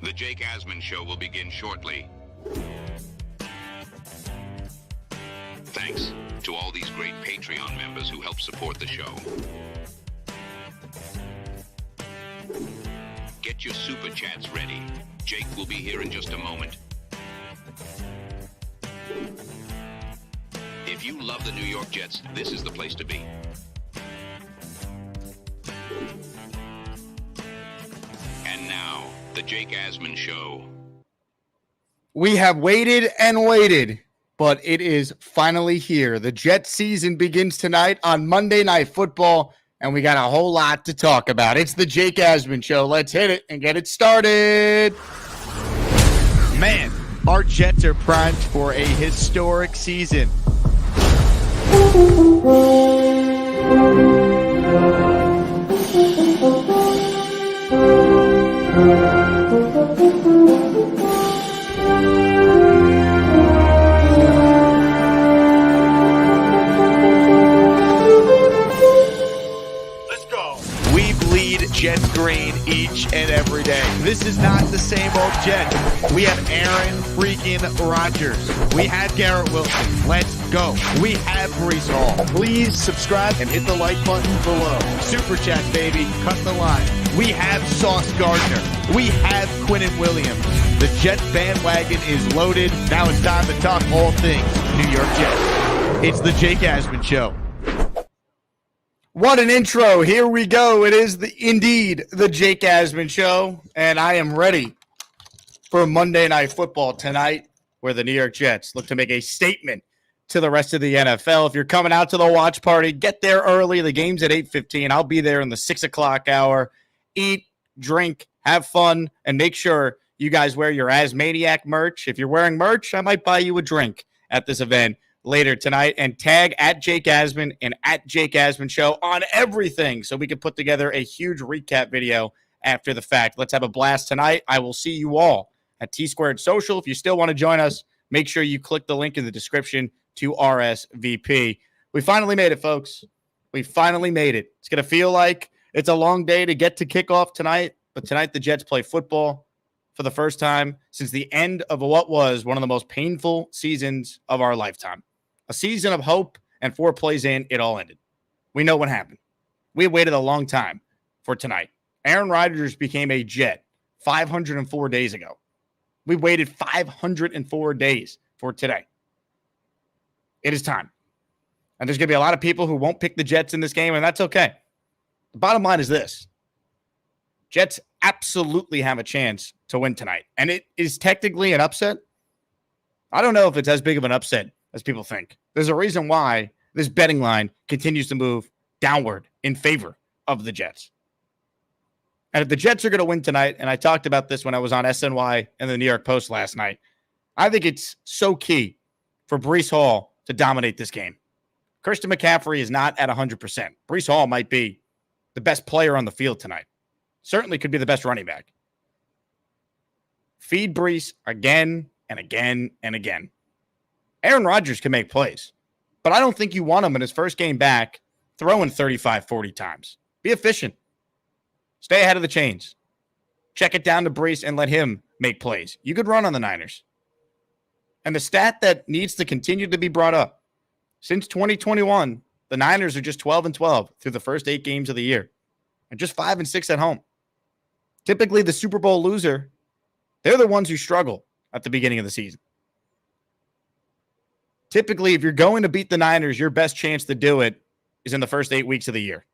The Jake Asman Show will begin shortly. Thanks to all these great Patreon members who help support the show. Get your super chats ready. Jake will be here in just a moment. If you love the New York Jets, this is the place to be. And now, the Jake Asman Show. We have waited and waited, but it is finally here. The Jet season begins tonight on Monday Night Football, and we got a whole lot to talk about. It's the Jake Asman Show. Let's hit it and get it started. Man, our Jets are primed for a historic season. We bleed Jet green each and every day. This is not the same old Jet. We have Aaron freaking Rodgers. We have Garrett Wilson. Let's go. We have Brees Hall. Please subscribe and hit the like button below. Super chat, baby. Cut the line. We have Sauce Gardner. We have Quinnen Williams. The Jets bandwagon is loaded. Now it's time to talk all things New York Jets. It's the Jake Asman Show. What an intro. Here we go. It is indeed the Jake Asman Show, and I am ready for Monday Night Football tonight, where the New York Jets look to make a statement to the rest of the NFL. If you're coming out to the watch party, get there early. The game's at 8:15. I'll be there in the 6 o'clock hour. Eat, drink, have fun, and make sure you guys wear your Asmaniac merch. If you're wearing merch, I might buy you a drink at this event later tonight, and tag at Jake Asman and at Jake Asman Show on everything so we can put together a huge recap video after the fact. Let's have a blast tonight. I will see you all at T Squared Social. If you still want to join us, make sure you click the link in the description to RSVP. We finally made it, folks. We finally made it. It's going to feel like it's a long day to get to kickoff tonight, but tonight the Jets play football for the first time since the end of what was one of the most painful seasons of our lifetime. A season of hope, and 4 plays in, it all ended. We know what happened. We waited a long time for tonight. Aaron Rodgers became a Jet 504 days ago. We waited 504 days for today. It is time. And there's going to be a lot of people who won't pick the Jets in this game, and that's okay. The bottom line is this. Jets absolutely have a chance to win tonight, and it is technically an upset. I don't know if it's as big of an upset as people think. There's a reason why this betting line continues to move downward in favor of the Jets. And if the Jets are going to win tonight, and I talked about this when I was on SNY and the New York Post last night, I think it's so key for Brees Hall to dominate this game. Christian McCaffrey is not at 100%. Brees Hall might be the best player on the field tonight. Certainly could be the best running back. Feed Brees again and again and again. Aaron Rodgers can make plays, but I don't think you want him in his first game back throwing 35, 40 times. Be efficient. Stay ahead of the chains. Check it down to Brees and let him make plays. You could run on the Niners. And the stat that needs to continue to be brought up, since 2021, the Niners are just 12-12 through the first 8 games of the year, and just 5-6 at home. Typically, the Super Bowl loser, they're the ones who struggle at the beginning of the season. Typically, if you're going to beat the Niners, your best chance to do it is in the first 8 weeks of the year.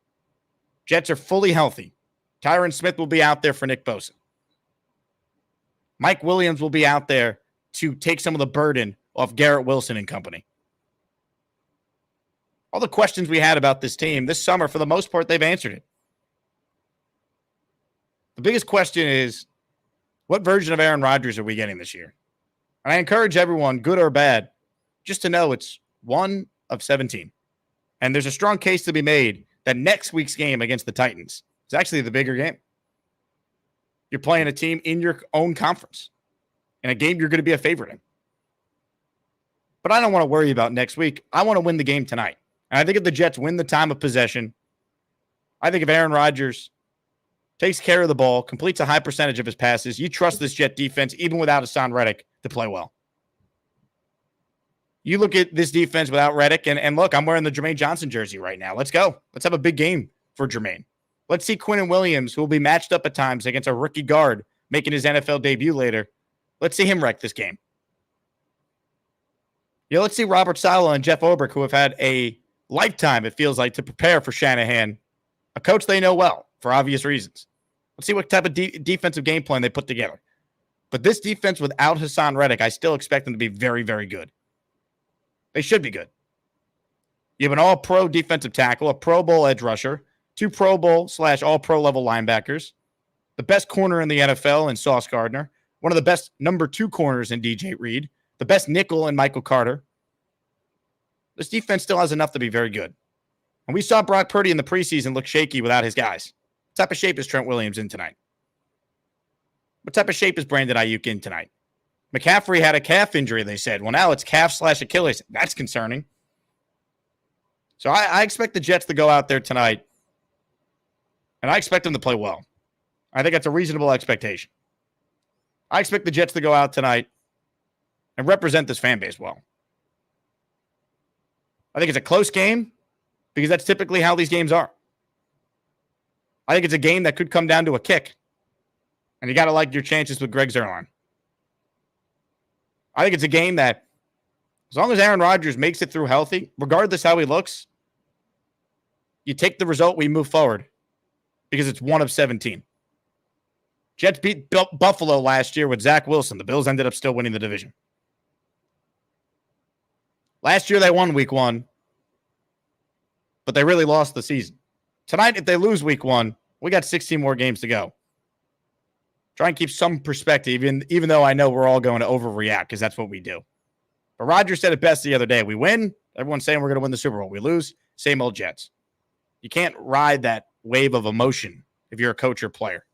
Jets are fully healthy. Tyron Smith will be out there for Nick Bosa. Mike Williams will be out there to take some of the burden off Garrett Wilson and company. All the questions we had about this team this summer, for the most part, they've answered it. The biggest question is, what version of Aaron Rodgers are we getting this year? And I encourage everyone, good or bad, just to know it's 1 of 17. And there's a strong case to be made that next week's game against the Titans is actually the bigger game. You're playing a team in your own conference in a game you're going to be a favorite in. But I don't want to worry about next week. I want to win the game tonight. And I think if the Jets win the time of possession, I think if Aaron Rodgers takes care of the ball, completes a high percentage of his passes. You trust this Jet defense, even without Hassan Reddick, to play well. You look at this defense without Reddick, and look, I'm wearing the Jermaine Johnson jersey right now. Let's go. Let's have a big game for Jermaine. Let's see Quinnen Williams, who will be matched up at times against a rookie guard making his NFL debut later. Let's see him wreck this game. Let's see Robert Saleh and Jeff Ulbrich, who have had a lifetime, it feels like, to prepare for Shanahan, a coach they know well for obvious reasons. Let's see what type of defensive game plan they put together. But this defense without Hassan Reddick, I still expect them to be very, very good. They should be good. You have an all-pro defensive tackle, a Pro Bowl edge rusher, 2 Pro Bowl / all-pro level linebackers, the best corner in the NFL in Sauce Gardner, one of the best number 2 corners in DJ Reed, the best nickel in Michael Carter. This defense still has enough to be very good. And we saw Brock Purdy in the preseason look shaky without his guys. What type of shape is Trent Williams in tonight? What type of shape is Brandon Ayuk in tonight? McCaffrey had a calf injury, they said. Well, now it's calf / Achilles. That's concerning. So I expect the Jets to go out there tonight, and I expect them to play well. I think that's a reasonable expectation. I expect the Jets to go out tonight and represent this fan base well. I think it's a close game because that's typically how these games are. I think it's a game that could come down to a kick, and you got to like your chances with Greg Zuerlein. I think it's a game that, as long as Aaron Rodgers makes it through healthy, regardless how he looks, you take the result, we move forward because it's 1 of 17. Jets beat Buffalo last year with Zach Wilson. The Bills ended up still winning the division. Last year they won week 1, but they really lost the season. Tonight, if they lose week 1, we got 16 more games to go. Try and keep some perspective, even though I know we're all going to overreact because that's what we do. But Rodgers said it best the other day. We win, everyone's saying we're going to win the Super Bowl. We lose, same old Jets. You can't ride that wave of emotion if you're a coach or player.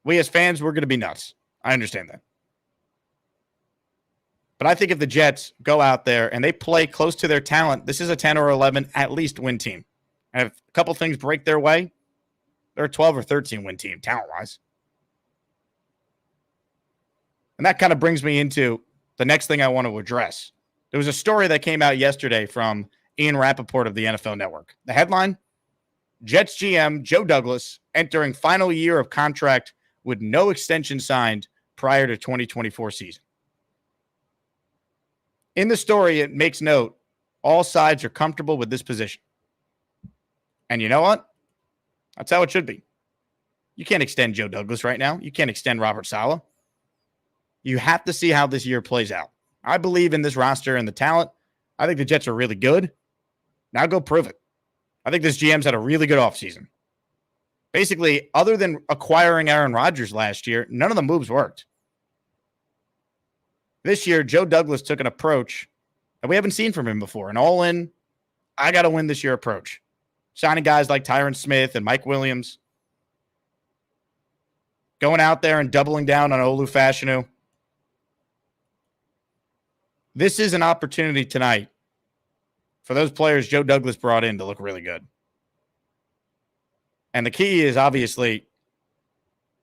We as fans, we're going to be nuts. I understand that. But I think if the Jets go out there and they play close to their talent, this is a 10 or 11 at least win team. And if a couple things break their way, they're a 12 or 13 win team, talent-wise. And that kind of brings me into the next thing I want to address. There was a story that came out yesterday from Ian Rappaport of the NFL Network. The headline, Jets GM Joe Douglas entering final year of contract with no extension signed prior to 2024 season. In the story, it makes note, all sides are comfortable with this position. And you know what? That's how it should be. You can't extend Joe Douglas right now. You can't extend Robert Saleh. You have to see how this year plays out. I believe in this roster and the talent. I think the Jets are really good. Now go prove it. I think this GM's had a really good offseason. Basically, other than acquiring Aaron Rodgers last year, none of the moves worked. This year, Joe Douglas took an approach that we haven't seen from him before, an all-in, I got to win this year approach. Signing guys like Tyron Smith and Mike Williams. Going out there and doubling down on Olu Fashanu. This is an opportunity tonight for those players Joe Douglas brought in to look really good. And the key is obviously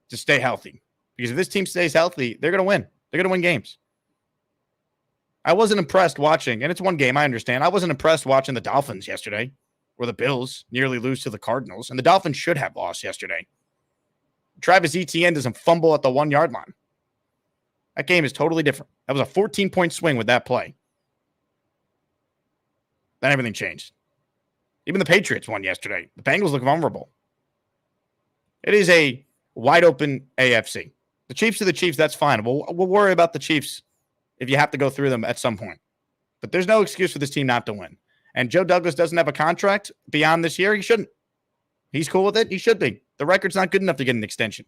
to stay healthy. Because if this team stays healthy, they're going to win. They're going to win games. I wasn't impressed watching, and it's one game, I understand. I wasn't impressed watching the Dolphins yesterday, where the Bills nearly lose to the Cardinals, and the Dolphins should have lost yesterday. Travis Etienne doesn't fumble at the 1-yard line. That game is totally different. That was a 14-point swing with that play. Then everything changed. Even the Patriots won yesterday. The Bengals look vulnerable. It is a wide-open AFC. The Chiefs are the Chiefs, that's fine. We'll worry about the Chiefs if you have to go through them at some point. But there's no excuse for this team not to win. And Joe Douglas doesn't have a contract beyond this year. He shouldn't. He's cool with it. He should be. The record's not good enough to get an extension.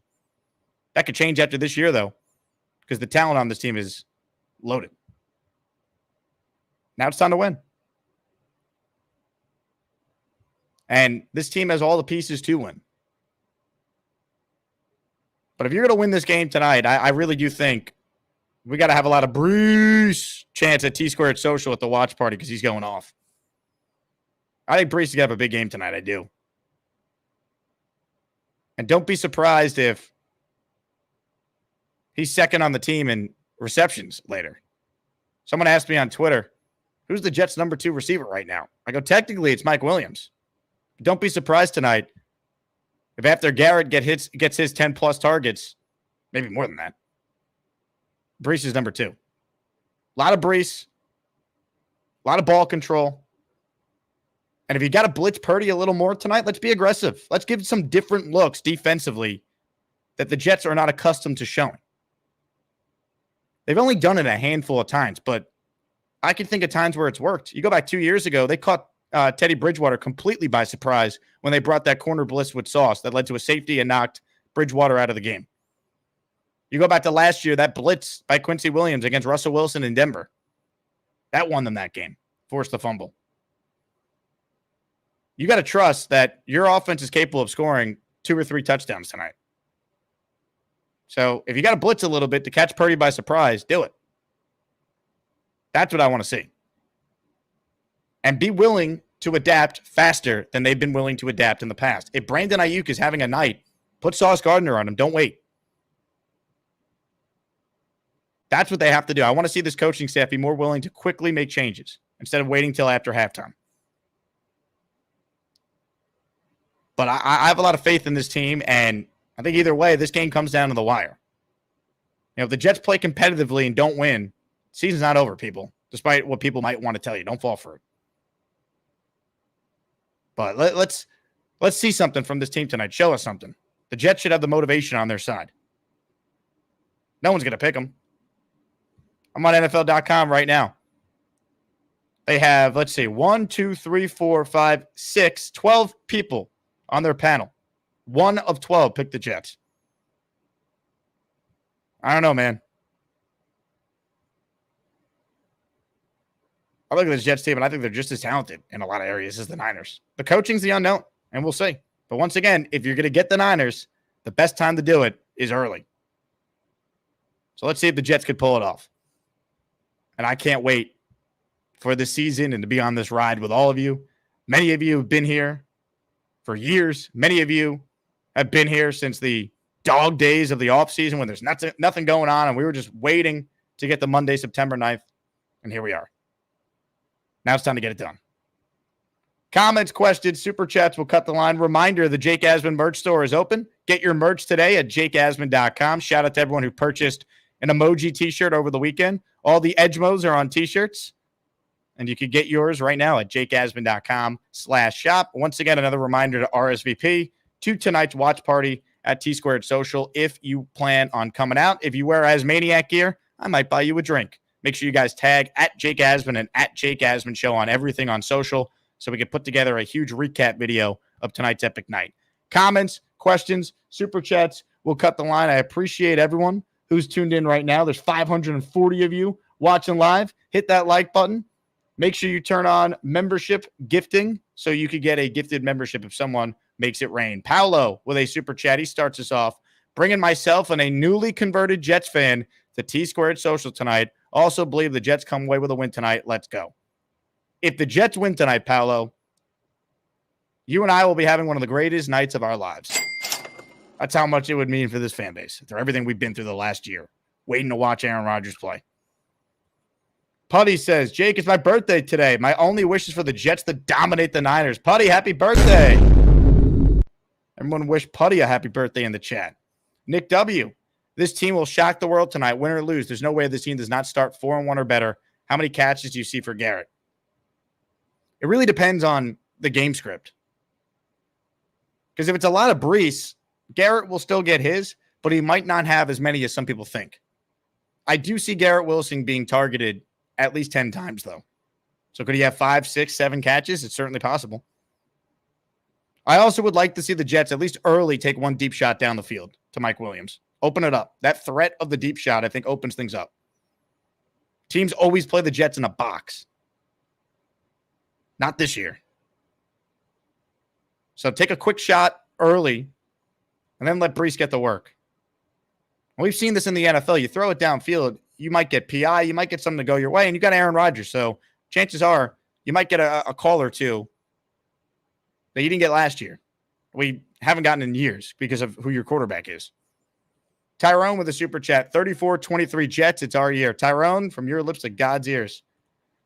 That could change after this year, though, because the talent on this team is loaded. Now it's time to win. And this team has all the pieces to win. But if you're going to win this game tonight, I really do think we got to have a lot of Brees chance at T-Squared Social at the watch party because he's going off. I think Brees is going to have a big game tonight. I do. And don't be surprised if he's second on the team in receptions later. Someone asked me on Twitter, who's the Jets' number 2 receiver right now? I go, technically, it's Mike Williams. But don't be surprised tonight if after Garrett gets his 10-plus targets, maybe more than that, Brees is number 2. A lot of Brees, a lot of ball control. And if you got to blitz Purdy a little more tonight, let's be aggressive. Let's give some different looks defensively that the Jets are not accustomed to showing. They've only done it a handful of times, but I can think of times where it's worked. You go back 2 years ago, they caught Teddy Bridgewater completely by surprise when they brought that corner blitz with Sauce that led to a safety and knocked Bridgewater out of the game. You go back to last year, that blitz by Quincy Williams against Russell Wilson in Denver. That won them that game, forced the fumble. You got to trust that your offense is capable of scoring 2 or 3 touchdowns tonight. So if you got to blitz a little bit to catch Purdy by surprise, do it. That's what I want to see. And be willing to adapt faster than they've been willing to adapt in the past. If Brandon Ayuk is having a night, put Sauce Gardner on him. Don't wait. That's what they have to do. I want to see this coaching staff be more willing to quickly make changes instead of waiting till after halftime. But I have a lot of faith in this team, and I think either way, this game comes down to the wire. You know, if the Jets play competitively and don't win, season's not over, people, despite what people might want to tell you. Don't fall for it. But let's see something from this team tonight. Show us something. The Jets should have the motivation on their side. No one's going to pick them. I'm on NFL.com right now. They have, 12 people on their panel. 1 of 12 picked the Jets. I don't know, man. I look at this Jets team, and I think they're just as talented in a lot of areas as the Niners. The coaching's the unknown, and we'll see. But once again, if you're going to get the Niners, the best time to do it is early. So let's see if the Jets could pull it off. And I can't wait for the season and to be on this ride with all of you. Many of you have been here for years. Many of you have been here since the dog days of the offseason when there's nothing going on, and we were just waiting to get the Monday, September 9th, and here we are. Now it's time to get it done. Comments, questions, super chats will cut the line. Reminder, the Jake Asman merch store is open. Get your merch today at jakeasman.com. Shout out to everyone who purchased an emoji t-shirt over the weekend. All the Edgemos are on t-shirts, and you can get yours right now at jakeasman.com/shop. Once again, another reminder to RSVP to tonight's watch party at T-Squared Social if you plan on coming out. If you wear Asmaniac gear, I might buy you a drink. Make sure you guys tag at Jake Asman and at Jake Asman Show on everything on social so we can put together a huge recap video of tonight's epic night. Comments, questions, super chats, we'll cut the line. I appreciate everyone who's tuned in right now. There's 540 of you watching live. Hit that like button. Make sure you turn on membership gifting so you could get a gifted membership if someone makes it rain. Paolo with a super chat. He starts us off, bringing myself and a newly converted Jets fan to T-Squared Social tonight. Also believe the Jets come away with a win tonight. Let's go. If the Jets win tonight, Paolo, you and I will be having one of the greatest nights of our lives. That's how much it would mean for this fan base, for everything we've been through the last year, waiting to watch Aaron Rodgers play. Putty says, Jake, it's my birthday today. My only wish is for the Jets to dominate the Niners. Putty, happy birthday. Everyone wish Putty a happy birthday in the chat. Nick W., this team will shock the world tonight, win or lose. There's no way this team does not start 4-1 or better. How many catches do you see for Garrett? It really depends on the game script. Because if it's a lot of Brees, Garrett will still get his, but he might not have as many as some people think. I do see Garrett Wilson being targeted at least 10 times, though. So could he have 5, 6, 7 catches? It's certainly possible. I also would like to see the Jets at least early take one deep shot down the field to Mike Williams. Open it up. That threat of the deep shot, I think, opens things up. Teams always play the Jets in a box. Not this year. So take a quick shot early and then let Brees get the work. We've seen this in the NFL. You throw it downfield, you might get PI, you might get something to go your way, and you got Aaron Rodgers. So chances are you might get a call or two that you didn't get last year. We haven't gotten in years because of who your quarterback is. Tyrone with a super chat. 34-23 Jets. It's our year. Tyrone, from your lips to God's ears.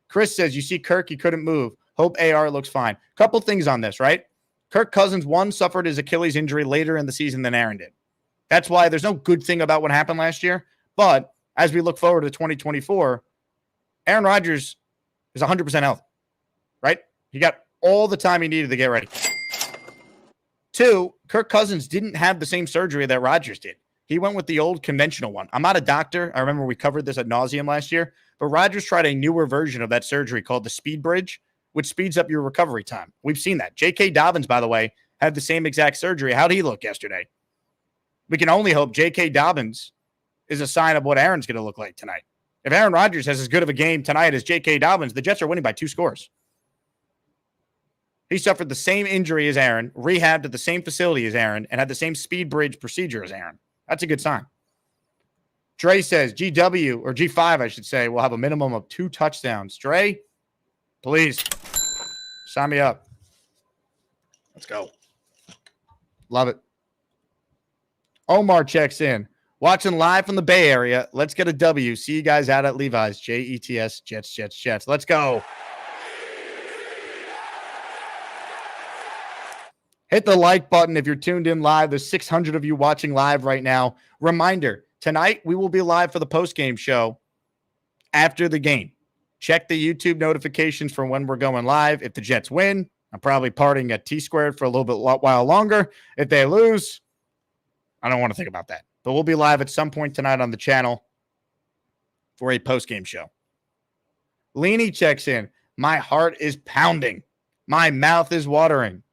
Chris says, you see Kirk, he couldn't move. Hope AR looks fine. Couple things on this, right? Kirk Cousins, one, suffered his Achilles injury later in the season than Aaron did. That's why there's no good thing about what happened last year. But as we look forward to 2024, Aaron Rodgers is 100% healthy, right? He got all the time he needed to get ready. Two, Kirk Cousins didn't have the same surgery that Rodgers did. He went with the old conventional one. I'm not a doctor. I remember we covered this ad nauseum last year, but Rodgers tried a newer version of that surgery called the Speed Bridge, which speeds up your recovery time. We've seen that. J.K. Dobbins, by the way, had the same exact surgery. How'd he look yesterday? We can only hope J.K. Dobbins is a sign of what Aaron's going to look like tonight. If Aaron Rodgers has as good of a game tonight as J.K. Dobbins, the Jets are winning by 2 scores. He suffered the same injury as Aaron, rehabbed at the same facility as Aaron, and had the same speed bridge procedure as Aaron. That's a good sign. Dre says GW, or G5, I should say, will have a minimum of 2 touchdowns. Dre, please sign me up. Let's go. Love it. Omar checks in. Watching live from the Bay Area. Let's get a W. See you guys out at Levi's. Jets, Jets, Jets, Jets. Let's go. Hit the like button if you're tuned in live. There's 600 of you watching live right now. Reminder, tonight we will be live for the postgame show after the game. Check the YouTube notifications for when we're going live. If the Jets win, I'm probably partying at T-Squared for a little bit while longer. If they lose, I don't want to think about that. But we'll be live at some point tonight on the channel for a postgame show. Leany checks in. My heart is pounding. My mouth is watering.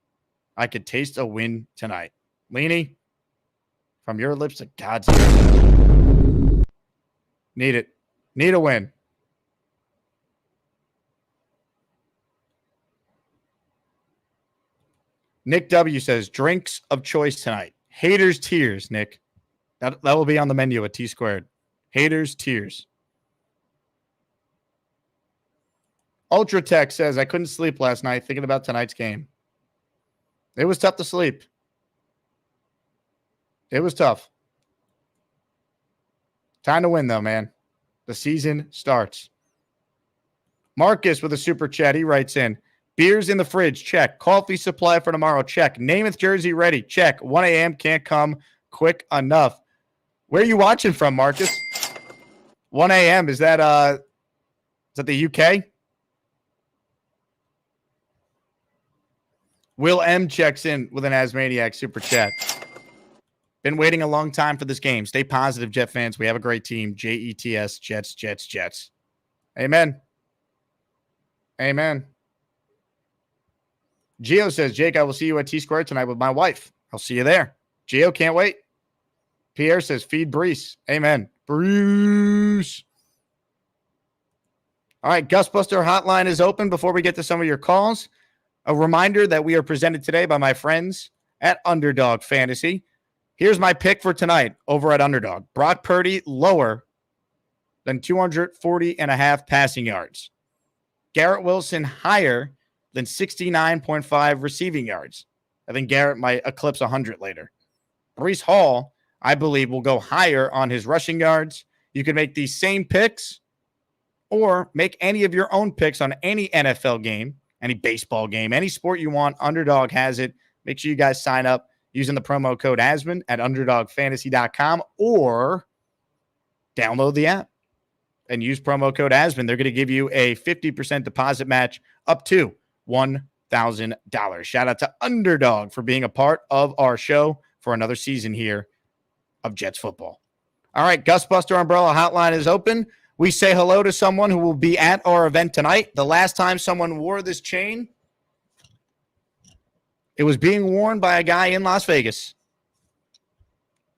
I could taste a win tonight. Leany, from your lips to God's ears. Need it. Need a win. Nick W says, drinks of choice tonight. Haters tears, Nick. That will be on the menu at T-Squared. Haters tears. Ultra Tech says, I couldn't sleep last night thinking about tonight's game. It was tough to sleep. It was tough. Time to win, though, man. The season starts. Marcus with a super chat. He writes in, beers in the fridge, check. Coffee supply for tomorrow, check. Namath jersey ready, check. 1 a.m. can't come quick enough. Where are you watching from, Marcus? 1 a.m. Is that the UK? Will M checks in with an Asmaniac super chat. Been waiting a long time for this game. Stay positive, Jet fans. We have a great team. Jets, Jets, Jets, Jets. Amen. Amen. Gio says, Jake, I will see you at T-Squared tonight with my wife. I'll see you there. Gio, can't wait. Pierre says, feed Brees. Amen. Bruce. All right, Gusbuster hotline is open before we get to some of your calls. A reminder that we are presented today by my friends at Underdog Fantasy. Here's my pick for tonight over at Underdog. Brock Purdy lower than 240.5 passing yards. Garrett Wilson higher than 69.5 receiving yards. I think Garrett might eclipse 100 later. Breece Hall, I believe, will go higher on his rushing yards. You can make these same picks or make any of your own picks on any NFL game, any baseball game, any sport you want. Underdog has it. Make sure you guys sign up using the promo code Asman at underdogfantasy.com or download the app and use promo code Asman. They're going to give you a 50% deposit match up to $1,000. Shout out to Underdog for being a part of our show for another season here of Jets football. All right, Gusbuster Umbrella Hotline is open. We say hello to someone who will be at our event tonight. The last time someone wore this chain, it was being worn by a guy in Las Vegas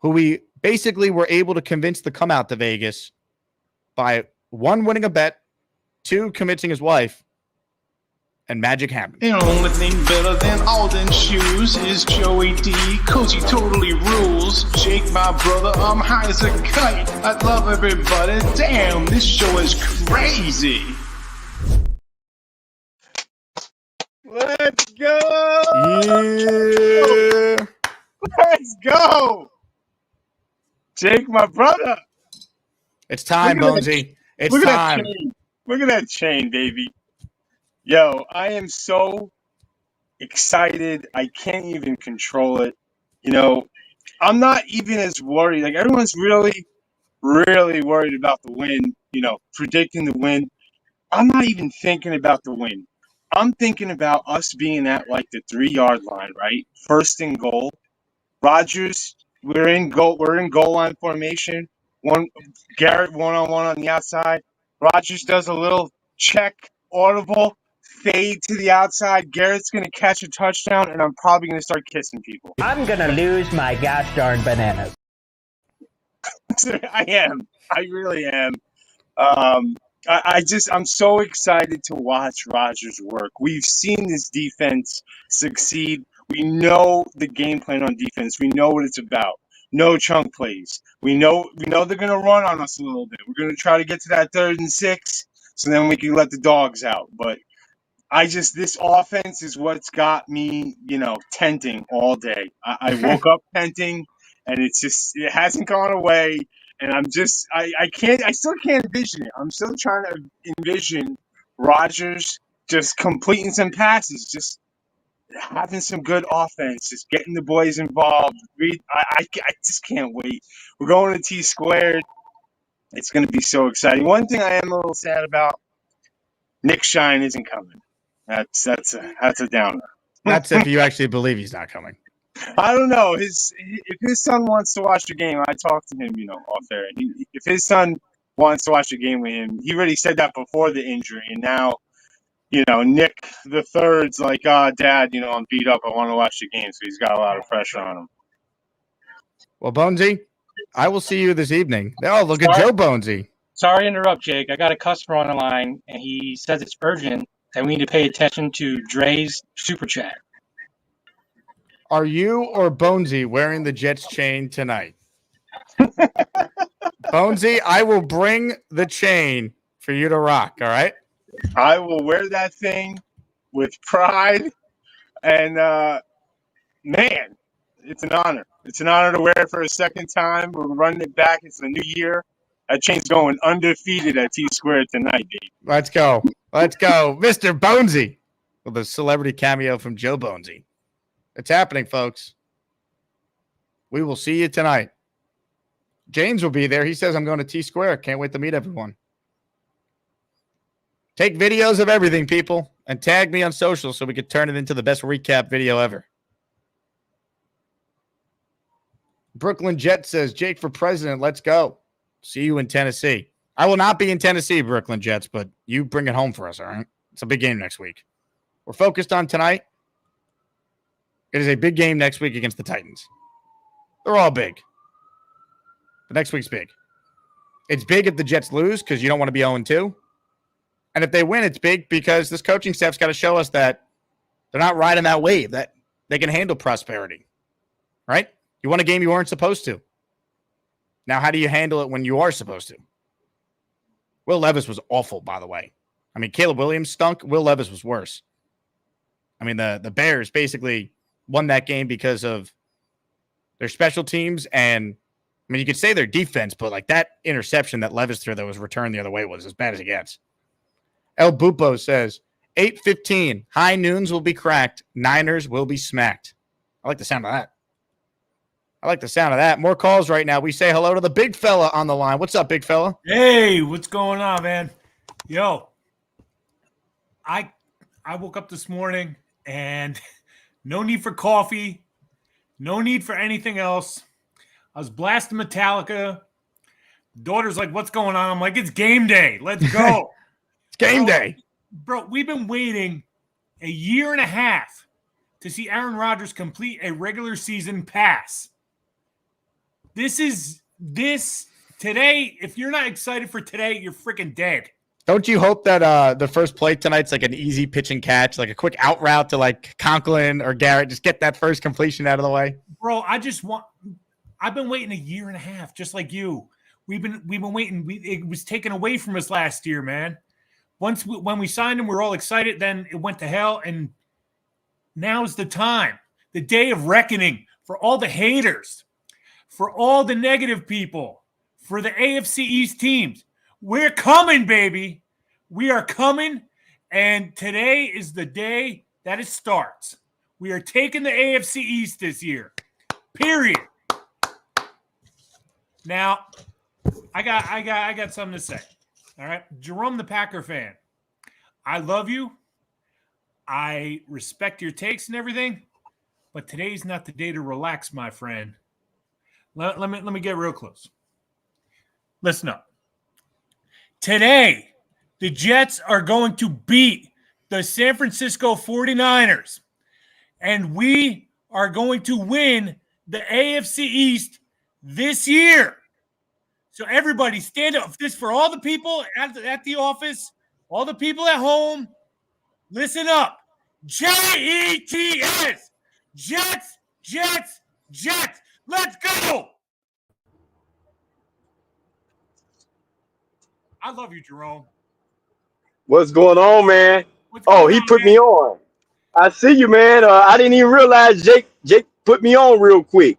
who we basically were able to convince to come out to Vegas by 1, winning a bet, 2, convincing his wife, and magic happened. The only thing better than Alden shoes is Joey D, cause he totally rules. Jake, my brother, I'm high as a kite. I love everybody. Damn, this show is crazy. Let's go! Yeah! Let's go. Jake, my brother. It's time, Bonesy. It's Look at that time. chain. Look at that chain, baby. Yo, I am so excited. I can't even control it. You know, I'm not even as worried. Like, everyone's really, really worried about the win, predicting the win. I'm not even thinking about the win. I'm thinking about us being at like the 3-yard line, right? First and goal. Rodgers, we're in goal line formation. Garrett 1-on-1 on the outside. Rodgers does a little check, audible, fade to the outside. Garrett's gonna catch a touchdown, and I'm probably gonna start kissing people. I'm gonna lose my gosh darn bananas. I am. I really am. I'm so excited to watch Rodgers work. We've seen this defense succeed. We know the game plan on defense. We know what it's about. No chunk plays. We know they're gonna run on us a little bit. We're gonna try to get to that 3rd and 6, so then we can let the dogs out. But this offense is what's got me, tenting all day. I woke up tenting, and it hasn't gone away. And I still can't envision it. I'm still trying to envision Rodgers just completing some passes, just having some good offense, just getting the boys involved. I just can't wait. We're going to T Squared. It's going to be so exciting. One thing I am a little sad about, Nick Shine isn't coming. That's a downer. That's if you actually believe he's not coming. I don't know. If his son wants to watch the game, I talked to him, off there. If his son wants to watch the game with him, he already said that before the injury, and now, Nick the third's like, Dad, I'm beat up. I want to watch the game, so he's got a lot of pressure on him. Well, Bonesy, I will see you this evening. Oh, look at Joe Bonesy. Sorry to interrupt, Jake. I got a customer on the line, and he says it's urgent that we need to pay attention to Dre's super chat. Are you or Bonesy wearing the Jets chain tonight? Bonesy, I will bring the chain for you to rock, all right? I will wear that thing with pride. And, man, it's an honor. It's an honor to wear it for a second time. We're running it back. It's a new year. That chain's going undefeated at T Squared tonight, baby. Let's go. Let's go. Mr. Bonesy with a celebrity cameo from Joe Bonesy. It's happening, folks. We will see you tonight. James will be there. He says, I'm going to T Square. Can't wait to meet everyone. Take videos of everything, people, and tag me on social so we can turn it into the best recap video ever. Brooklyn Jet says, Jake for president. Let's go. See you in Tennessee. I will not be in Tennessee, Brooklyn Jets, but you bring it home for us, all right? It's a big game next week. We're focused on tonight. It is a big game next week against the Titans. They're all big. But next week's big. It's big if the Jets lose because you don't want to be 0-2. And if they win, it's big because this coaching staff's got to show us that they're not riding that wave, that they can handle prosperity. Right? You won a game you weren't supposed to. Now, how do you handle it when you are supposed to? Will Levis was awful, by the way. I mean, Caleb Williams stunk. Will Levis was worse. I mean, the Bears basically won that game because of their special teams. And, I mean, you could say their defense, but like that interception that Levis threw that was returned the other way was as bad as it gets. El Bupo says, 8:15, high noons will be cracked. Niners will be smacked. I like the sound of that. More calls right now. We say hello to the big fella on the line. What's up, big fella? Hey, what's going on, man? Yo, I woke up this morning and no need for coffee, no need for anything else. I was blasting Metallica. Daughter's like, what's going on? I'm like, it's game day. Let's go. It's game day. Bro, we've been waiting a year and a half to see Aaron Rodgers complete a regular season pass. This today. If you're not excited for today, you're freaking dead. Don't you hope that the first play tonight's like an easy pitch and catch, like a quick out route to like Conklin or Garrett, just get that first completion out of the way? Bro, I've been waiting a year and a half, just like you. We've been waiting. It was taken away from us last year, man. When we signed him, we were all excited. Then it went to hell, and now's the time, the day of reckoning for all the haters, for all the negative people, for the AFC East teams. We're coming, baby. We are coming, and today is the day that it starts. We are taking the AFC East this year. Period. Now, I got something to say. All right, Jerome the Packer fan, I love you. I respect your takes and everything, but today's not the day to relax, my friend. Let me get real close. Listen up. Today, the Jets are going to beat the San Francisco 49ers, and we are going to win the AFC East this year. So everybody stand up. This for all the people at the office, all the people at home. Listen up. Jets. Jets, Jets, Jets. Let's go. I love you, Jerome. What's going on, man? He put me on. I see you, man. I didn't even realize Jake put me on real quick.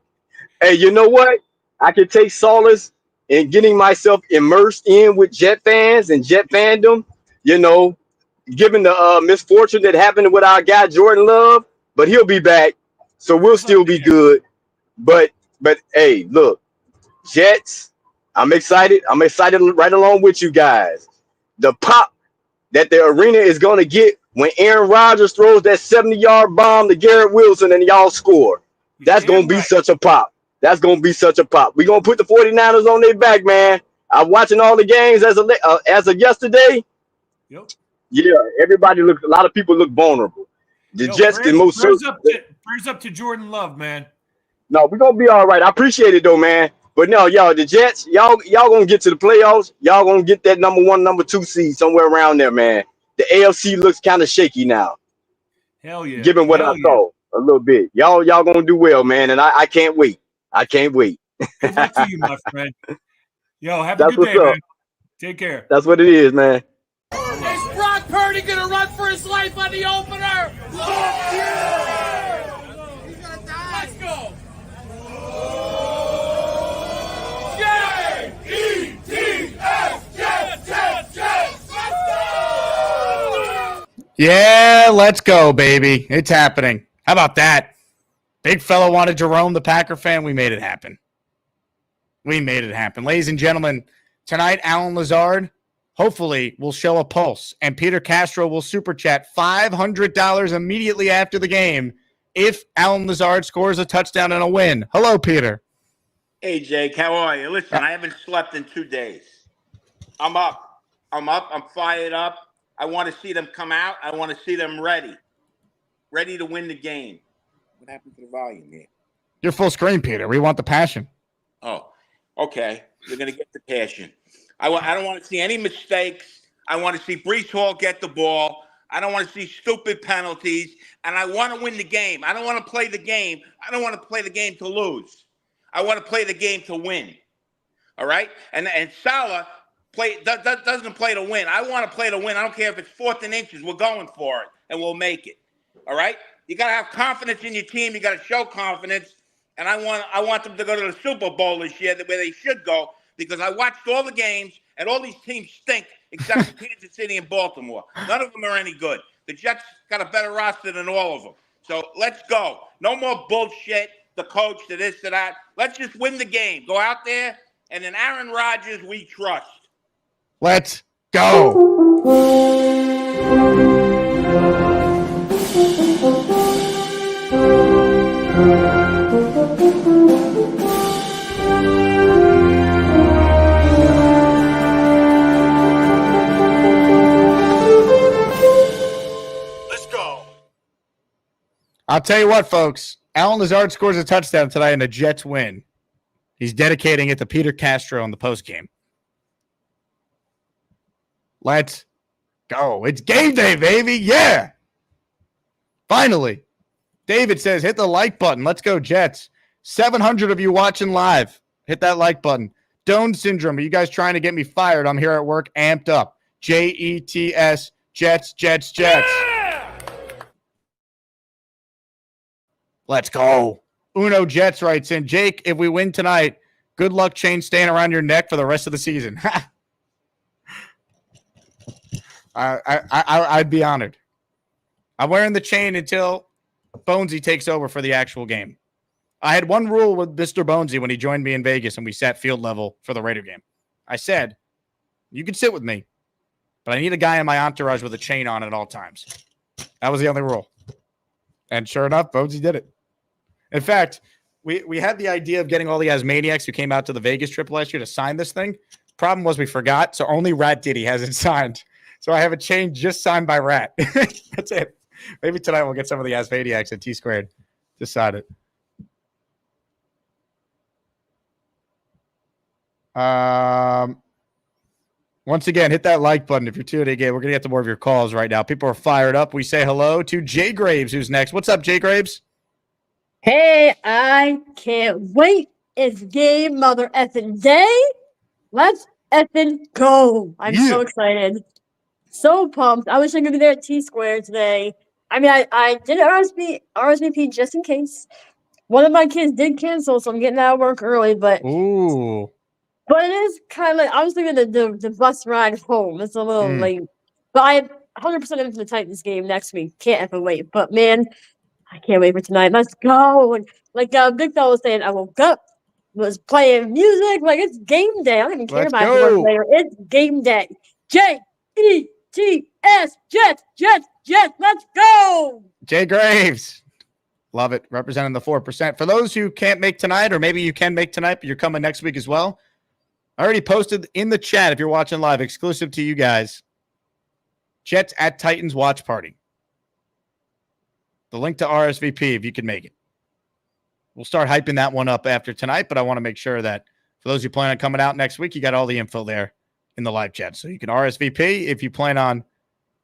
Hey, you know what? I can take solace in getting myself immersed in with Jet fans and Jet fandom. You know, given the misfortune that happened with our guy Jordan Love, but he'll be back, so we'll still be good. But hey, look, Jets. I'm excited. I'm excited right along with you guys. The pop that the arena is going to get when Aaron Rodgers throws that 70-yard bomb to Garrett Wilson and y'all score. That's going to be such a pop. That's going to be such a pop. We're going to put the 49ers on their back, man. I'm watching all the games as of yesterday. Yep. Yeah, a lot of people look vulnerable. The Jets can most certainly. Prayers up to Jordan Love, man. No, we're going to be all right. I appreciate it, though, man. But no, y'all, the Jets, y'all gonna get to the playoffs. Y'all gonna get that number 1, number 2 seed somewhere around there, man. The AFC looks kind of shaky now. Hell yeah. Given what I saw a little bit. Y'all gonna do well, man. And I can't wait. I can't wait. Good luck to you, my friend. Yo, have a good day, man. Take care. That's what it is, man. Is Brock Purdy gonna run for his life on the opener? Yeah! He's gonna die. Let's go. Yeah, let's go, baby. It's happening. How about that? Big fella wanted Jerome, the Packer fan. We made it happen. Ladies and gentlemen, tonight, Alan Lazard hopefully will show a pulse, and Peter Castro will super chat $500 immediately after the game if Alan Lazard scores a touchdown and a win. Hello, Peter. Hey, Jake. How are you? Listen, I haven't slept in 2 days. I'm up. I'm fired up. I want to see them come out. I want to see them ready to win the game. What happened to the volume here? You're full screen, Peter. We want the passion. Oh, okay. You're going to get the passion. I don't want to see any mistakes. I want to see Breece Hall get the ball. I don't want to see stupid penalties. And I want to win the game. I don't want to play the game. I don't want to play the game to lose. I want to play the game to win. All right? And Salah doesn't play to win. I want to play to win. I don't care if it's 4th and inches. We're going for it, and we'll make it. All right? You got to have confidence in your team. You got to show confidence. And I want them to go to the Super Bowl this year, where they should go, because I watched all the games, and all these teams stink except for Kansas City and Baltimore. None of them are any good. The Jets got a better roster than all of them. So let's go. No more bullshit, the coach, to this, to that. Let's just win the game. Go out there, and in Aaron Rodgers, we trust. Let's go. Let's go. I'll tell you what, folks. Alan Lazard scores a touchdown tonight and the Jets win. He's dedicating it to Peter Castro in the postgame. Let's go. It's game day, baby. Yeah. Finally. David says, hit the like button. Let's go, Jets. 700 of you watching live. Hit that like button. Doan syndrome. Are you guys trying to get me fired? I'm here at work, amped up. Jets, Jets, Jets. Yeah! Let's go. Uno Jets writes in, Jake, if we win tonight, good luck chain staying around your neck for the rest of the season. I'd be honored. I'm wearing the chain until Bonesy takes over for the actual game. I had one rule with Mr. Bonesy when he joined me in Vegas and we sat field level for the Raider game. I said, you can sit with me, but I need a guy in my entourage with a chain on at all times. That was the only rule. And sure enough, Bonesy did it. In fact, we had the idea of getting all the Asmaniacs who came out to the Vegas trip last year to sign this thing. Problem was we forgot, so only Rat Diddy hasn't signed. So I have a chain just signed by Rat. That's it. Maybe tonight we'll get some of the Asmaniacs at T-Squared to sign it. Once again, hit that like button if you're tuning in. We're going to get to more of your calls right now. People are fired up. We say hello to Jay Graves, who's next. What's up, Jay Graves? Hey, I can't wait. It's game mother effing day. Let's effing go. I'm so excited. So pumped. I wish I could be there at T-Square today. I mean, I did RSVP just in case. One of my kids did cancel, so I'm getting out of work early, but But it is kind of like, I was thinking the bus ride home. It's a little late. But I 100% into the Titans game next week. Can't ever wait. But man, I can't wait for tonight. Let's go. And like Big Fella was saying, I woke up, was playing music. Like, it's game day. I don't even care about the one player. It's game day. J-E-T-S. Jets. Let's go. Jay Graves. Love it. Representing the 4%. For those who can't make tonight, or maybe you can make tonight, but you're coming next week as well, I already posted in the chat, if you're watching live, exclusive to you guys, Jets at Titans watch party. The link to RSVP, if you can make it. We'll start hyping that one up after tonight, but I want to make sure that for those who plan on coming out next week, you got all the info there in the live chat. So you can RSVP if you plan on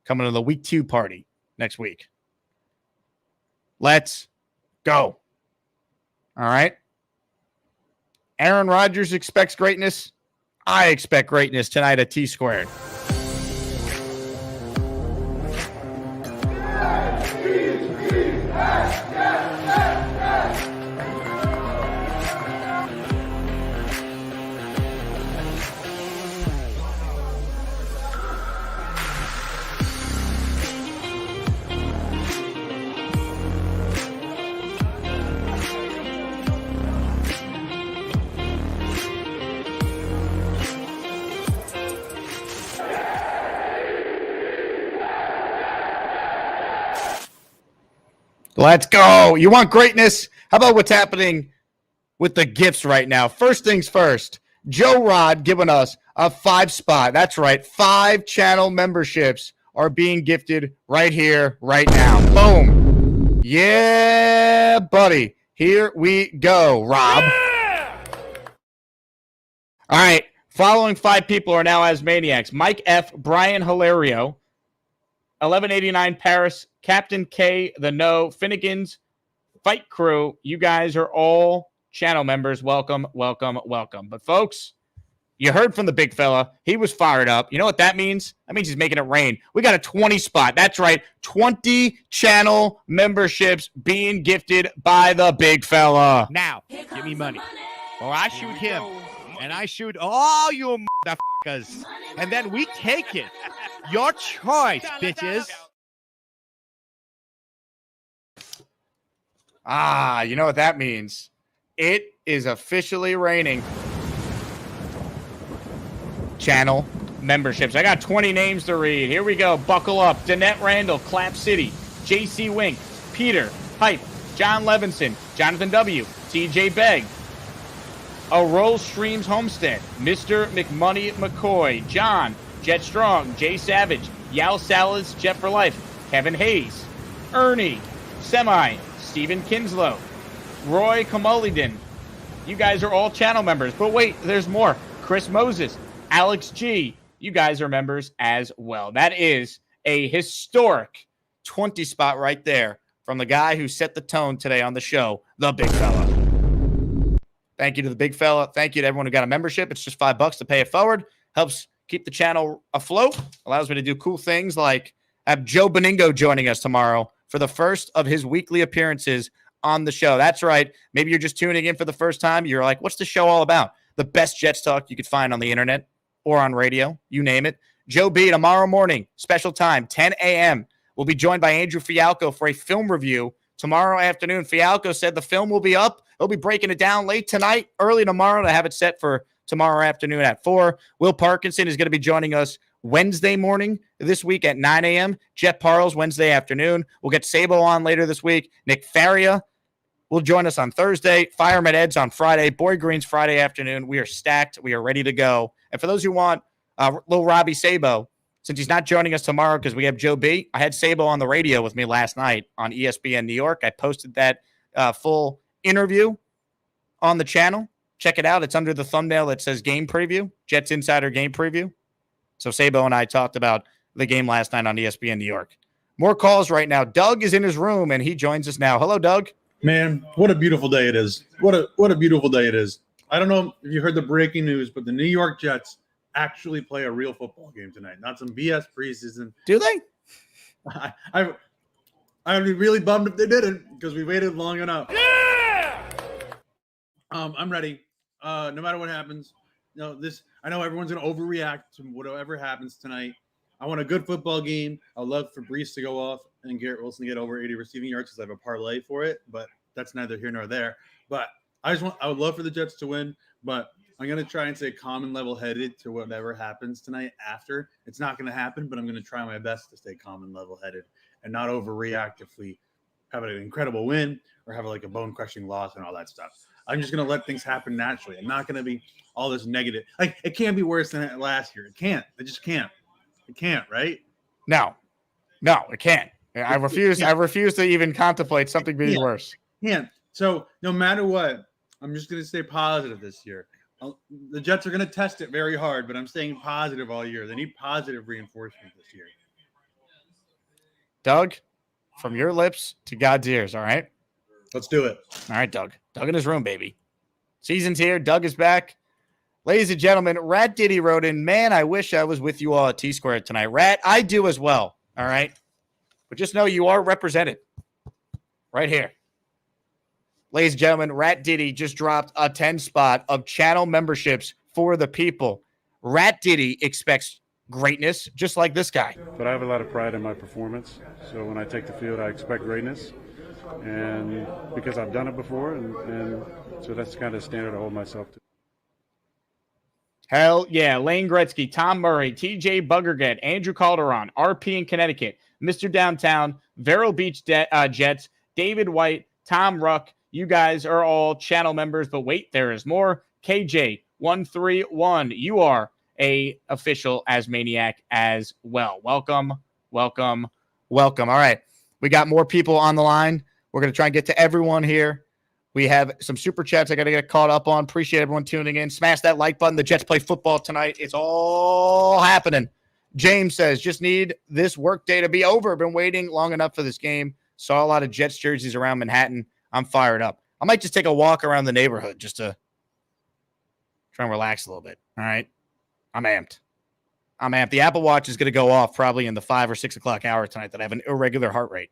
coming to the week 2 party next week. Let's go. All right. Aaron Rodgers expects greatness. I expect greatness tonight at T-Squared. Let's go. You want greatness? How about what's happening with the gifts right now? First things first, Joe Rod giving us a 5 spot. That's right. 5 channel memberships are being gifted right here, right now. Boom. Yeah, buddy. Here we go, Rob. Yeah! All right. Following 5 people are now Asmaniacs. Mike F., Brian Hilario, 1189 Paris, Captain K, The No, Finnegan's, Fight Crew. You guys are all channel members. Welcome, welcome, welcome. But folks, you heard from the big fella. He was fired up. You know what that means? That means he's making it rain. We got a 20 spot. That's right. 20 channel memberships being gifted by the big fella. Now, give me money. Or I shoot him. And I shoot all you motherfuckers. And then we take it. Your choice, bitches. Ah, you know what that means. It is officially raining. Channel memberships. I got 20 names to read. Here we go. Buckle up. Danette Randall, Clap City, JC Wink, Peter, Hype, John Levinson, Jonathan W., TJ Begg, A Roll Streams Homestead, Mr. McMoney McCoy, John, Jet Strong, Jay Savage, Yal Salas, Jet for Life, Kevin Hayes, Ernie, Semi, Stephen Kinslow, Roy Kamalidan. You guys are all channel members. But wait, there's more. Chris Moses, Alex G. You guys are members as well. That is a historic 20 spot right there from the guy who set the tone today on the show, the big fella. Thank you to the big fella. Thank you to everyone who got a membership. It's just $5 to pay it forward. Helps keep the channel afloat. Allows me to do cool things like have Joe Beningo joining us tomorrow for the first of his weekly appearances on the show. That's right. Maybe you're just tuning in for the first time. You're like, what's the show all about? The best Jets talk you could find on the internet or on radio, you name it. Joe B, tomorrow morning, special time, 10 a.m. We'll be joined by Andrew Fialco for a film review tomorrow afternoon. Fialco said the film will be up. He'll be breaking it down late tonight, early tomorrow to have it set for tomorrow afternoon at 4. Will Parkinson is going to be joining us Wednesday morning this week at 9 a.m. Jet Parles Wednesday afternoon. We'll get Sabo on later this week. Nick Faria will join us on Thursday. Fireman Ed's on Friday. Boy Green's Friday afternoon. We are stacked. We are ready to go. And for those who want little Robbie Sabo, since he's not joining us tomorrow because we have Joe B, I had Sabo on the radio with me last night on ESPN New York. I posted that full interview on the channel. Check it out. It's under the thumbnail that says Game Preview, Jets Insider Game Preview. So Sabo and I talked about the game last night on ESPN New York. More calls right now. Doug is in his room, and he joins us now. Hello, Doug. Man, what a beautiful day it is. What a beautiful day it is. I don't know if you heard the breaking news, but the New York Jets actually play a real football game tonight, not some BS preseason. Do they? I'd be really bummed if they didn't because we waited long enough. Yeah! I'm ready. No matter what happens. I know everyone's going to overreact to whatever happens tonight. I want a good football game. I'd love for Brees to go off and Garrett Wilson to get over 80 receiving yards because I have a parlay for it, but that's neither here nor there. But I would love for the Jets to win, but I'm going to try and stay calm and level-headed to whatever happens tonight after. It's not going to happen, but I'm going to try my best to stay calm and level-headed and not overreact if we have an incredible win or have a bone-crushing loss and all that stuff. I'm just going to let things happen naturally. I'm not going to be all this negative. It can't be worse than last year. It can't. It just can't. It can't, right? No, it can't. I refuse to even contemplate something being worse. Can't. So no matter what, I'm just going to stay positive this year. The Jets are going to test it very hard, but I'm staying positive all year. They need positive reinforcement this year. Doug, from your lips to God's ears, all right? Let's do it. All right, Doug. Doug in his room, baby. Season's here. Doug is back. Ladies and gentlemen, Rat Diddy wrote in, man, I wish I was with you all at T-Squared tonight. Rat, I do as well, all right? But just know you are represented right here. Ladies and gentlemen, Rat Diddy just dropped a 10 spot of channel memberships for the people. Rat Diddy expects greatness just like this guy. But I have a lot of pride in my performance. So when I take the field, I expect greatness. And because I've done it before, and so that's the kind of standard I hold myself to. Hell yeah. Lane Gretzky, Tom Murray, TJ Buggerget, Andrew Calderon, RP in Connecticut, Mr. Downtown, Vero Beach Jets, David White, Tom Ruck. You guys are all channel members, but wait, there is more. KJ131, you are a official Asmaniac as well. Welcome. All right, we got more people on the line. We're going to try and get to everyone here. We have some super chats I got to get caught up on. Appreciate everyone tuning in. Smash that like button. The Jets play football tonight. It's all happening. James says, just need this work day to be over. Been waiting long enough for this game. Saw a lot of Jets jerseys around Manhattan. I'm fired up. I might just take a walk around the neighborhood just to try and relax a little bit. All right. I'm amped. The Apple Watch is going to go off probably in the 5 or 6 o'clock hour tonight that I have an irregular heart rate.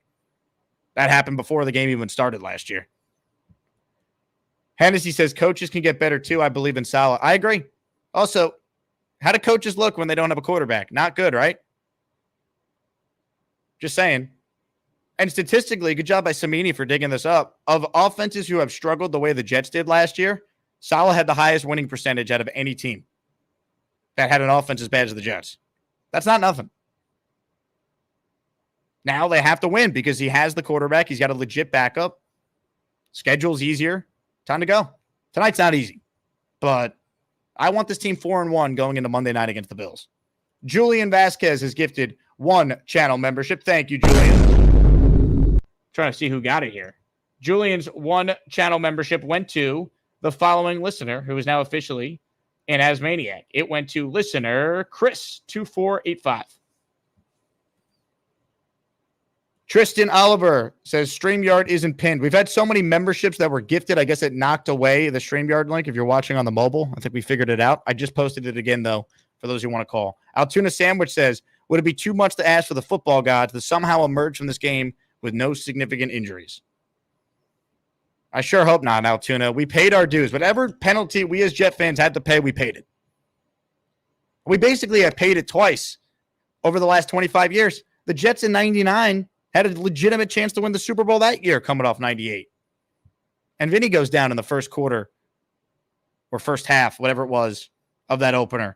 That happened before the game even started last year. Hennessy says coaches can get better too. I believe in Salah. I agree. Also, how do coaches look when they don't have a quarterback? Not good, right? Just saying. And statistically, good job by Samini for digging this up. Of offenses who have struggled the way the Jets did last year, Salah had the highest winning percentage out of any team that had an offense as bad as the Jets. That's not nothing. Now they have to win because he has the quarterback. He's got a legit backup. Schedule's easier. Time to go. Tonight's not easy, but I want this team 4-1 going into Monday night against the Bills. Julian Vasquez has gifted 1 channel membership. Thank you, Julian. Trying to see who got it here. Julian's 1 channel membership went to the following listener, who is now officially an Asmaniac. It went to listener Chris 2485. Tristan Oliver says StreamYard isn't pinned. We've had so many memberships that were gifted. I guess it knocked away the StreamYard link if you're watching on the mobile. I think we figured it out. I just posted it again, though, for those who want to call. Altoona Sandwich says, would it be too much to ask for the football gods to somehow emerge from this game with no significant injuries? I sure hope not, Altoona. We paid our dues. Whatever penalty we as Jet fans had to pay, we paid it. We basically have paid it twice over the last 25 years. The Jets in 99 had a legitimate chance to win the Super Bowl that year coming off 98. And Vinny goes down in the first quarter or first half, whatever it was, of that opener.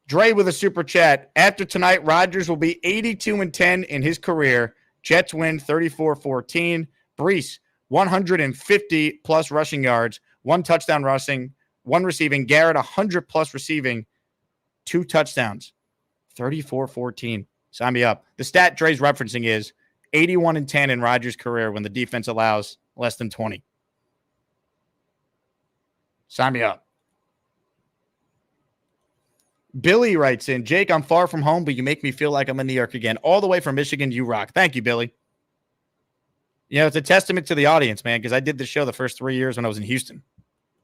Dre with a super chat. After tonight, Rodgers will be 82-10 in his career. Jets win 34-14. Brees, 150-plus rushing yards, 1 touchdown rushing, 1 receiving. Garrett, 100-plus receiving, 2 touchdowns. 34-14. Sign me up. The stat Dre's referencing is 81-10 in Rodgers' career when the defense allows less than 20. Sign me up. Billy writes in, Jake, I'm far from home, but you make me feel like I'm in New York again. All the way from Michigan, you rock. Thank you, Billy. You know, it's a testament to the audience, man, because I did this show the first 3 years when I was in Houston.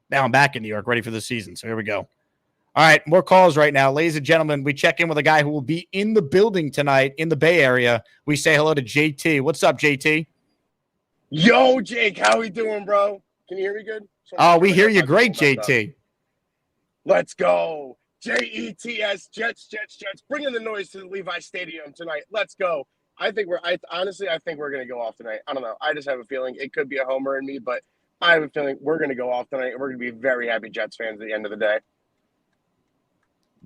Now I'm back in New York, ready for the season. So here we go. All right, more calls right now. Ladies and gentlemen, we check in with a guy who will be in the building tonight in the Bay Area. We say hello to JT. What's up, JT? Yo, Jake, how we doing, bro? Can you hear me good? Oh, we hear you great, JT. Let's go. Jets, Jets. Bring in the noise to the Levi Stadium tonight. Let's go. I think we're going to go off tonight. I don't know. I just have a feeling it could be a homer in me, but I have a feeling we're going to go off tonight, and we're going to be very happy Jets fans at the end of the day.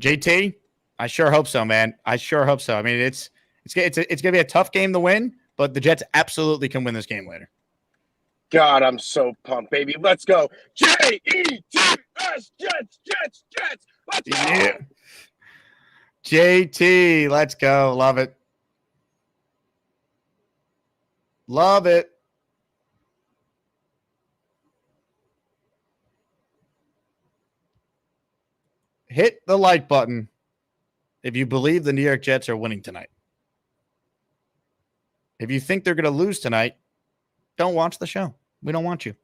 JT, I sure hope so, man. I sure hope so. I mean, it's going to be a tough game to win, but the Jets absolutely can win this game later. God, I'm so pumped, baby. Let's go. Jets, Jets. Let's go. Yeah. JT, let's go. Love it. Love it. Hit the like button if you believe the New York Jets are winning tonight. If you think they're going to lose tonight, don't watch the show. We don't want you.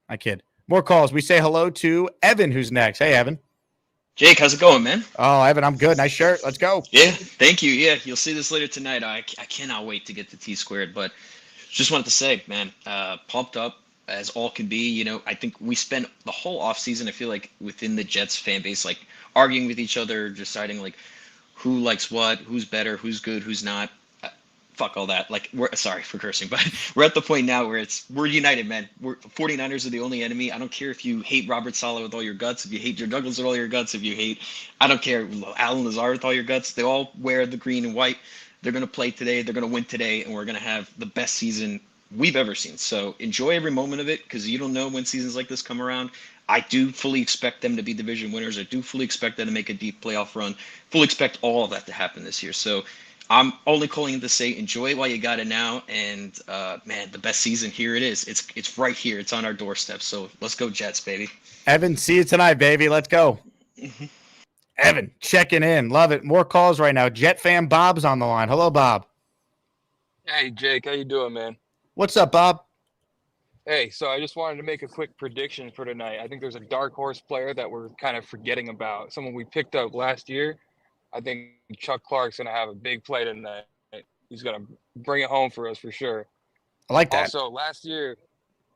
I kid. More calls. We say hello to Evan, who's next. Hey, Evan. Jake, how's it going, man? Oh, Evan, I'm good. Nice shirt. Let's go. Yeah, thank you. Yeah, you'll see this later tonight. I cannot wait to get to T-Squared, but just wanted to say, man, pumped up as all can be. You know, I think we spent the whole offseason, I feel like, within the Jets fan base, like, arguing with each other, deciding, like, who likes what, who's better, who's good, who's not. Fuck all that. Like, we're sorry for cursing, but we're at the point now where we're united, man. 49ers are the only enemy. I don't care if you hate Robert Saleh with all your guts, if you hate Joe Douglas with all your guts, if you hate, I don't care, Alan Lazard with all your guts. They all wear the green and white. They're going to play today. They're going to win today, and we're going to have the best season we've ever seen. So enjoy every moment of it, because you don't know when seasons like this come around. I do fully expect them to be division winners. I do fully expect them to make a deep playoff run. Fully expect all of that to happen this year. So I'm only calling to say enjoy it while you got it now. And, man, the best season, here it is. It's right here. It's on our doorstep. So let's go Jets, baby. Evan, see you tonight, baby. Let's go. Evan, checking in. Love it. More calls right now. Jet fan Bob's on the line. Hello, Bob. Hey, Jake. How you doing, man? What's up, Bob? Hey, so I just wanted to make a quick prediction for tonight. I think there's a dark horse player that we're kind of forgetting about. Someone we picked up last year. I think Chuck Clark's going to have a big play tonight. He's going to bring it home for us for sure. I like that. Also, last year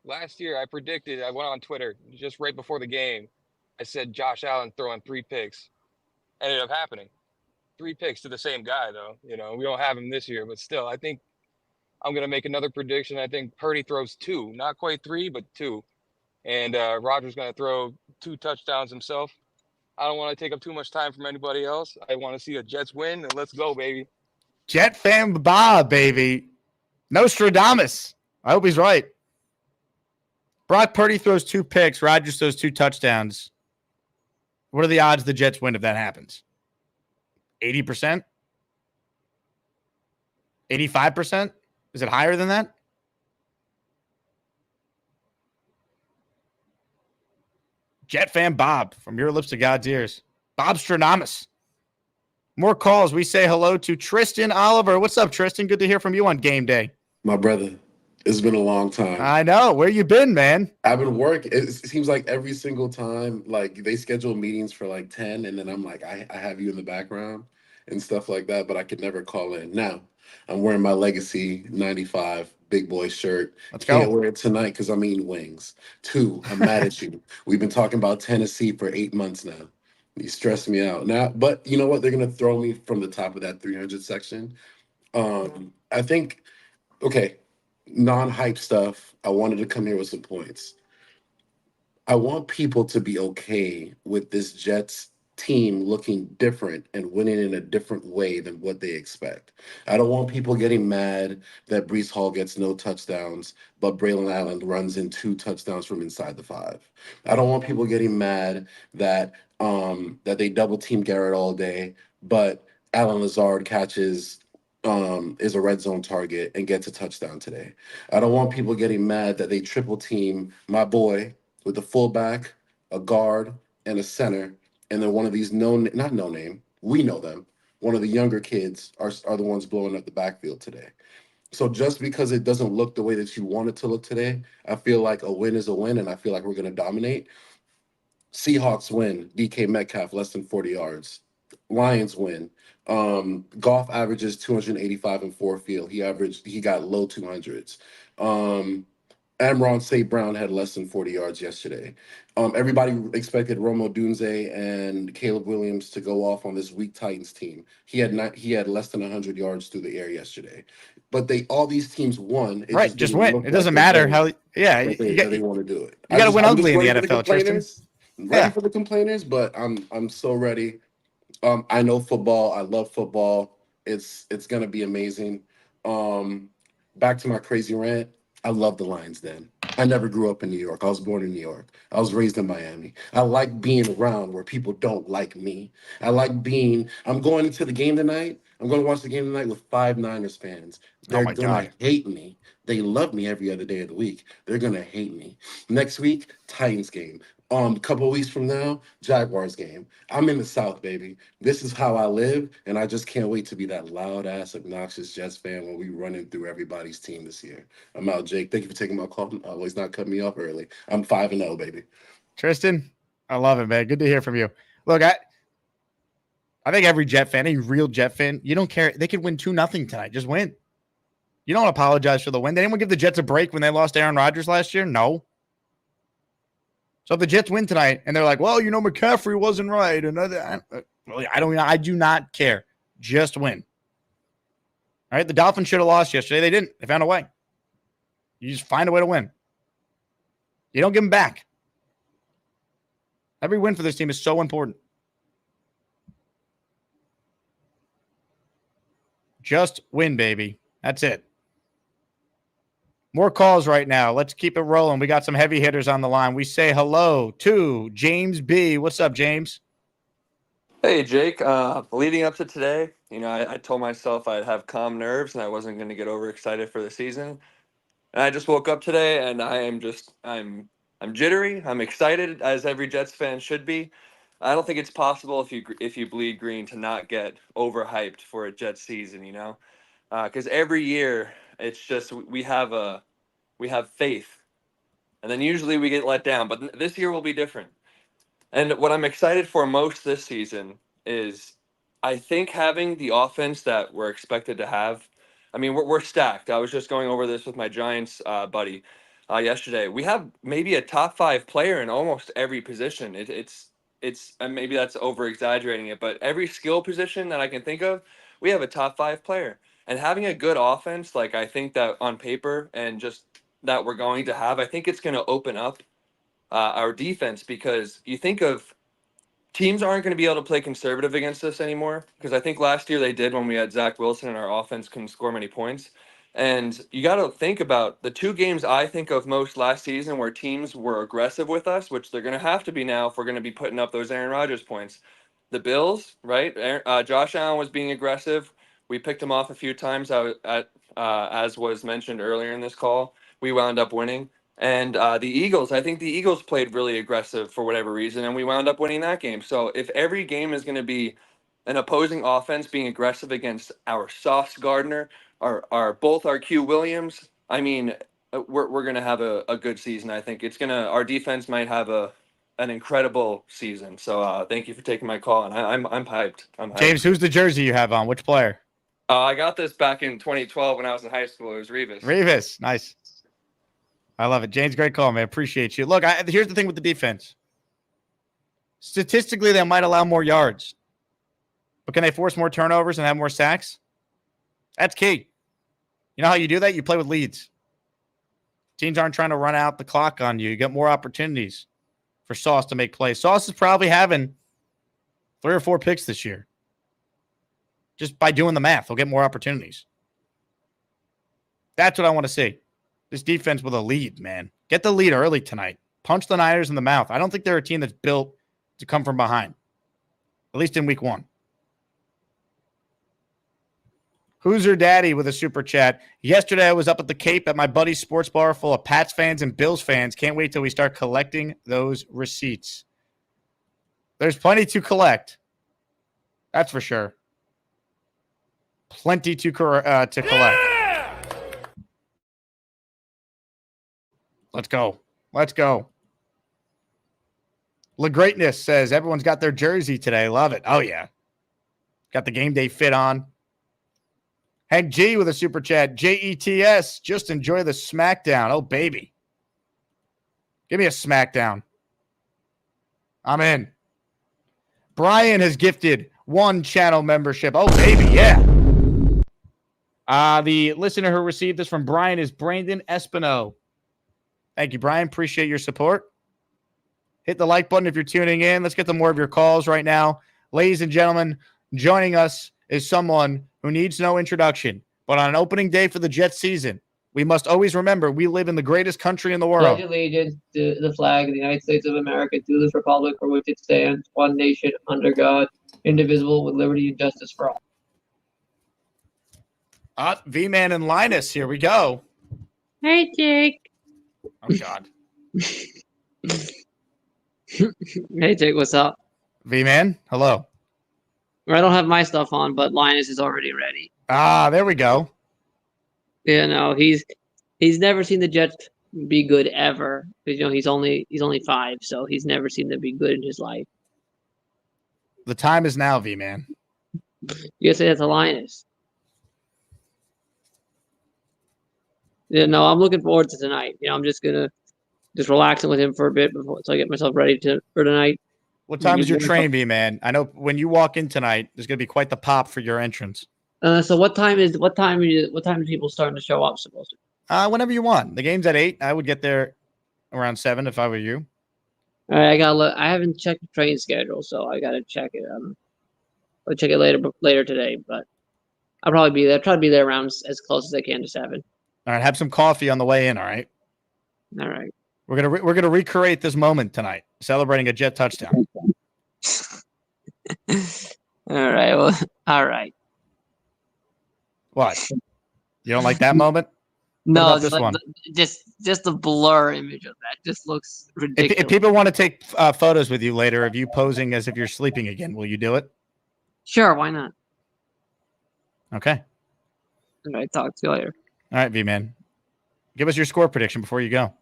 I predicted, I went on Twitter just right before the game. I said Josh Allen throwing 3 picks. Ended up happening. 3 picks to the same guy, though. You know, we don't have him this year, but still, I think I'm going to make another prediction. I think Purdy throws 2, not quite 3, but 2. And Rodgers going to throw 2 touchdowns himself. I don't want to take up too much time from anybody else. I want to see a Jets win, and let's go, baby. Jet fan Bob, baby. Nostradamus. I hope he's right. Brock Purdy throws 2 picks. Rodgers throws 2 touchdowns. What are the odds the Jets win if that happens? 80%? 85%? Is it higher than that? Jet fan Bob, from your lips to God's ears. Bob Stradamus. More calls. We say hello to Tristan Oliver. What's up, Tristan? Good to hear from you on game day. My brother, it's been a long time. I know. Where you been, man? I've been working. It seems like every single time, like, they schedule meetings for like 10, and then I'm like, I have you in the background. and stuff like that, but I could never call in. Now, I'm wearing my Legacy 95 big boy shirt. Let's Can't go. wear it tonight because I'm eating wings. Two, I'm mad at you. We've been talking about Tennessee for 8 months now. You stress me out now, but you know what? They're gonna throw me from the top of that 300 section. I think okay, non-hype stuff. I wanted to come here with some points. I want people to be okay with this Jets team looking different and winning in a different way than what they expect. I don't want people getting mad that Brees Hall gets no touchdowns, but Braylon Allen runs in 2 touchdowns from inside the 5. I don't want people getting mad that that they double team Garrett all day, but Alan Lazard catches is a red zone target and gets a touchdown today. I don't want people getting mad that they triple team my boy with a fullback, a guard, and a center, and then one of these not no name, we know them. One of the younger kids are the ones blowing up the backfield today. So just because it doesn't look the way that you want it to look today, I feel like a win is a win, and I feel like we're going to dominate. Seahawks win. DK Metcalf less than 40 yards. Lions win. Goff averages 285 and 4 field. He got low 200s. Amron St. Brown had less than 40 yards yesterday. Everybody expected Romo Dunze and Caleb Williams to go off on this weak Titans team. He had less than 100 yards through the air yesterday. But all these teams won. It Right, just just didn't win. look It like doesn't they're matter going how. Yeah, that you they want to do it. got to win I'm just ugly in the ready for the NFL, Tristan. complainers. Ready Yeah. for the complainers, but I'm so ready. I know football. I love football. It's gonna be amazing. Um, Back to my crazy rant. I love the Lions Den. I never grew up in New York. I was born in New York. I was raised in Miami. I like being around where people don't like me. I'm going into the game tonight. I'm going to watch the game tonight with 5 Niners fans. Oh They're my going to God. hate me. They love me every other day of the week. They're going to hate me. Next week, Titans game. A couple of weeks from now, Jaguars game. I'm in the South, baby. This is how I live, and I just can't wait to be that loud ass, obnoxious Jets fan when we running through everybody's team this year. I'm out, Jake. Thank you for taking my call. Always not cutting me off early. I'm 5-0, baby. Tristan, I love it, man. Good to hear from you. Look, I think every Jet fan, any real Jet fan, you don't care. They could win 2-0 tonight. Just win. You don't apologize for the win. Did anyone give the Jets a break when they lost Aaron Rodgers last year? No. So if the Jets win tonight and they're like, well, McCaffrey wasn't right. I do not care. Just win. All right. The Dolphins should have lost yesterday. They didn't. They found a way. You just find a way to win. You don't give them back. Every win for this team is so important. Just win, baby. That's it. More calls right now. Let's keep it rolling. We got some heavy hitters on the line. We say hello to James B. What's up, James? Hey, Jake. Leading up to today, I told myself I'd have calm nerves and I wasn't going to get overexcited for the season. And I just woke up today and I'm jittery. I'm excited, as every Jets fan should be. I don't think it's possible if you bleed green to not get overhyped for a Jets season, because every year it's just we have faith, and then usually we get let down. But this year will be different. And what I'm excited for most this season is I think having the offense that we're expected to have. I mean, we're stacked. I was just going over this with my Giants buddy yesterday. We have maybe a top 5 player in almost every position. It's and maybe that's over exaggerating it, but every skill position that I can think of, we have a top 5 player. And having a good offense, like I think that on paper and just that we're going to have, I think it's going to open up our defense, because you think of teams aren't going to be able to play conservative against us anymore, because I think last year they did when we had Zach Wilson and our offense couldn't score many points. And you got to think about the 2 games I think of most last season where teams were aggressive with us, which they're going to have to be now if we're going to be putting up those Aaron Rodgers points. The Bills, right? Josh Allen was being aggressive. We picked him off a few times, as was mentioned earlier in this call. We wound up winning. And the Eagles, I think the Eagles played really aggressive for whatever reason, and we wound up winning that game. So if every game is going to be an opposing offense being aggressive against our Sauce Gardner, both our Q Williams, I mean, we're going to have a good season. I think our defense might have an incredible season. So thank you for taking my call, and I'm hyped. I'm hyped. James, who's the jersey you have on? Which player? I got this back in 2012 when I was in high school. It was Revis. Revis, nice. I love it. James, great call, man. Appreciate you. Look, here's the thing with the defense. Statistically, they might allow more yards. But can they force more turnovers and have more sacks? That's key. You know how you do that? You play with leads. Teams aren't trying to run out the clock on you. You get more opportunities for Sauce to make plays. Sauce is probably having 3 or 4 picks this year. Just by doing the math, he'll get more opportunities. That's what I want to see. This defense with a lead, man. Get the lead early tonight. Punch the Niners in the mouth. I don't think they're a team that's built to come from behind, at least in week 1. Who's your daddy with a super chat? Yesterday, I was up at the Cape at my buddy's sports bar full of Pats fans and Bills fans. Can't wait till we start collecting those receipts. There's plenty to collect. That's for sure. Plenty to collect. Yeah! Let's go. Let's go. La Greatness says everyone's got their jersey today. Love it. Oh, yeah. Got the game day fit on. Hank G with a super chat. JETS, just enjoy the SmackDown. Oh, baby. Give me a SmackDown. I'm in. Brian has gifted 1 channel membership. Oh, baby, yeah. The listener who received this from Brian is Brandon Espino. Thank you, Brian. Appreciate your support. Hit the like button if you're tuning in. Let's get to more of your calls right now. Ladies and gentlemen, joining us is someone who needs no introduction. But on an opening day for the Jets season, we must always remember we live in the greatest country in the world. Pledge allegiance to the flag of the United States of America, to this republic for which it stands, one nation, under God, indivisible, with liberty and justice for all. V-Man and Linus, here we go. Hey, Jake. Oh, God. Hey, Jake, what's up? V-Man, hello. I don't have my stuff on, but Linus is already ready. There we go. Yeah, no, he's never seen the Jets be good ever. Because, he's only 5, so he's never seen them be good in his life. The time is now, V-Man. You gotta say that to Linus. Yeah, no, I'm looking forward to tonight. I'm just gonna relaxing with him for a bit before, so I get myself ready for tonight. What time is your train, V-Man? I know when you walk in tonight, there's gonna be quite the pop for your entrance. So what time is people starting to show up supposed to? Whenever you want. The game's at 8. I would get there around 7 if I were you. All right, I gotta look. I haven't checked the train schedule, so I gotta check it. I'll check it later today, but I'll probably be there. Try to be there around as close as I can to 7. All right, have some coffee on the way in. All right. All right. We're gonna recreate this moment tonight, celebrating a Jet touchdown. All right. Well, all right. What? You don't like that moment? No, this one. Just the blur image of that just looks ridiculous. If people want to take photos with you later of you posing as if you're sleeping again, will you do it? Sure, why not? Okay. All right, talk to you later. All right, V-Man. Give us your score prediction before you go.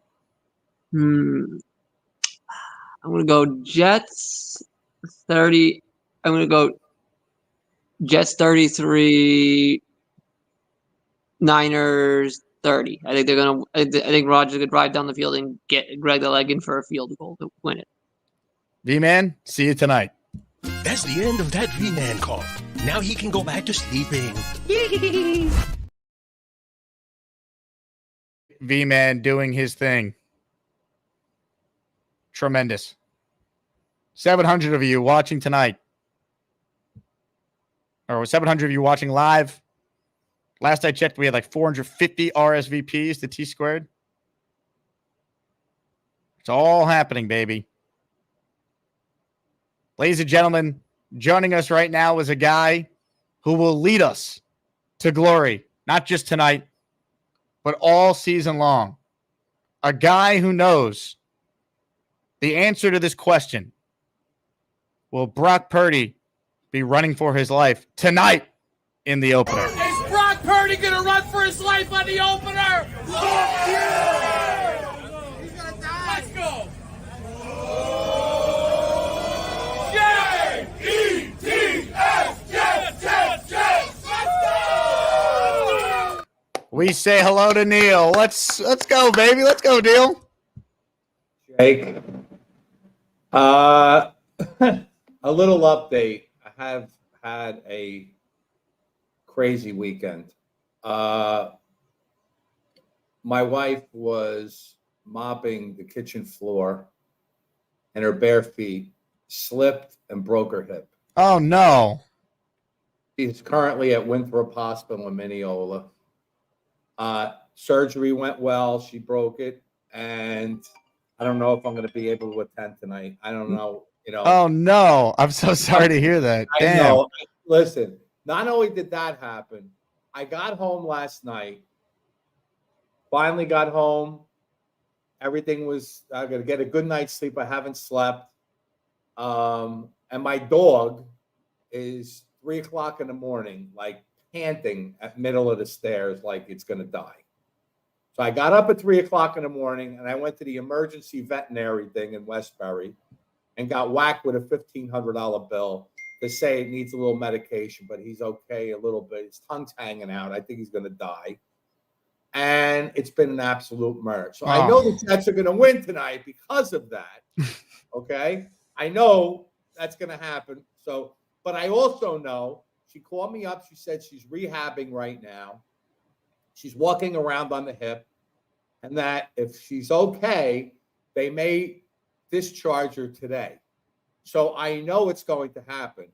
I'm going to go Jets 30. I'm going to go Jets 33, Niners 30. I think Rodgers could drive down the field and get Greg the leg in for a field goal to win it. V-Man, see you tonight. That's the end of that V-Man call. Now he can go back to sleeping. V-Man doing his thing. Tremendous. 700 of you watching tonight. Or 700 of you watching live. Last I checked, we had like 450 RSVPs to T-Squared. It's all happening, baby. Ladies and gentlemen, joining us right now is a guy who will lead us to glory, not just tonight, but all season long. A guy who knows the answer to this question. Will Brock Purdy be running for his life tonight in the opener? Is Brock Purdy gonna run for his life on the opener? Fuck yeah! He's gonna die. Let's go. We say hello to Neil. Let's go, baby. Let's go, Neil. Jake. A little update. I have had a crazy weekend. My wife was mopping the kitchen floor and her bare feet slipped and broke her hip. Oh, no. She's currently at Winthrop Hospital in Mineola. Surgery went well. She broke it. And I don't know if I'm going to be able to attend tonight. I don't know. Oh, no. I'm so sorry to hear that. I Damn. know. Listen, not only did that happen, I got home last night. Finally got home. Everything was, I got to get a good night's sleep. I haven't slept. And my dog is 3 o'clock in the morning, like panting at middle of the stairs, like it's going to die. So I got up at 3 o'clock in the morning and I went to the emergency veterinary thing in Westbury and got whacked with a $1,500 bill to say it needs a little medication, but he's okay a little bit. His tongue's hanging out. I think he's going to die. And it's been an absolute murder. So I know the Jets are going to win tonight because of that. Okay. I know that's going to happen. So, but I also know she called me up. She said she's rehabbing right now. She's walking around on the hip, and that if she's okay, they may discharge her today. So I know it's going to happen.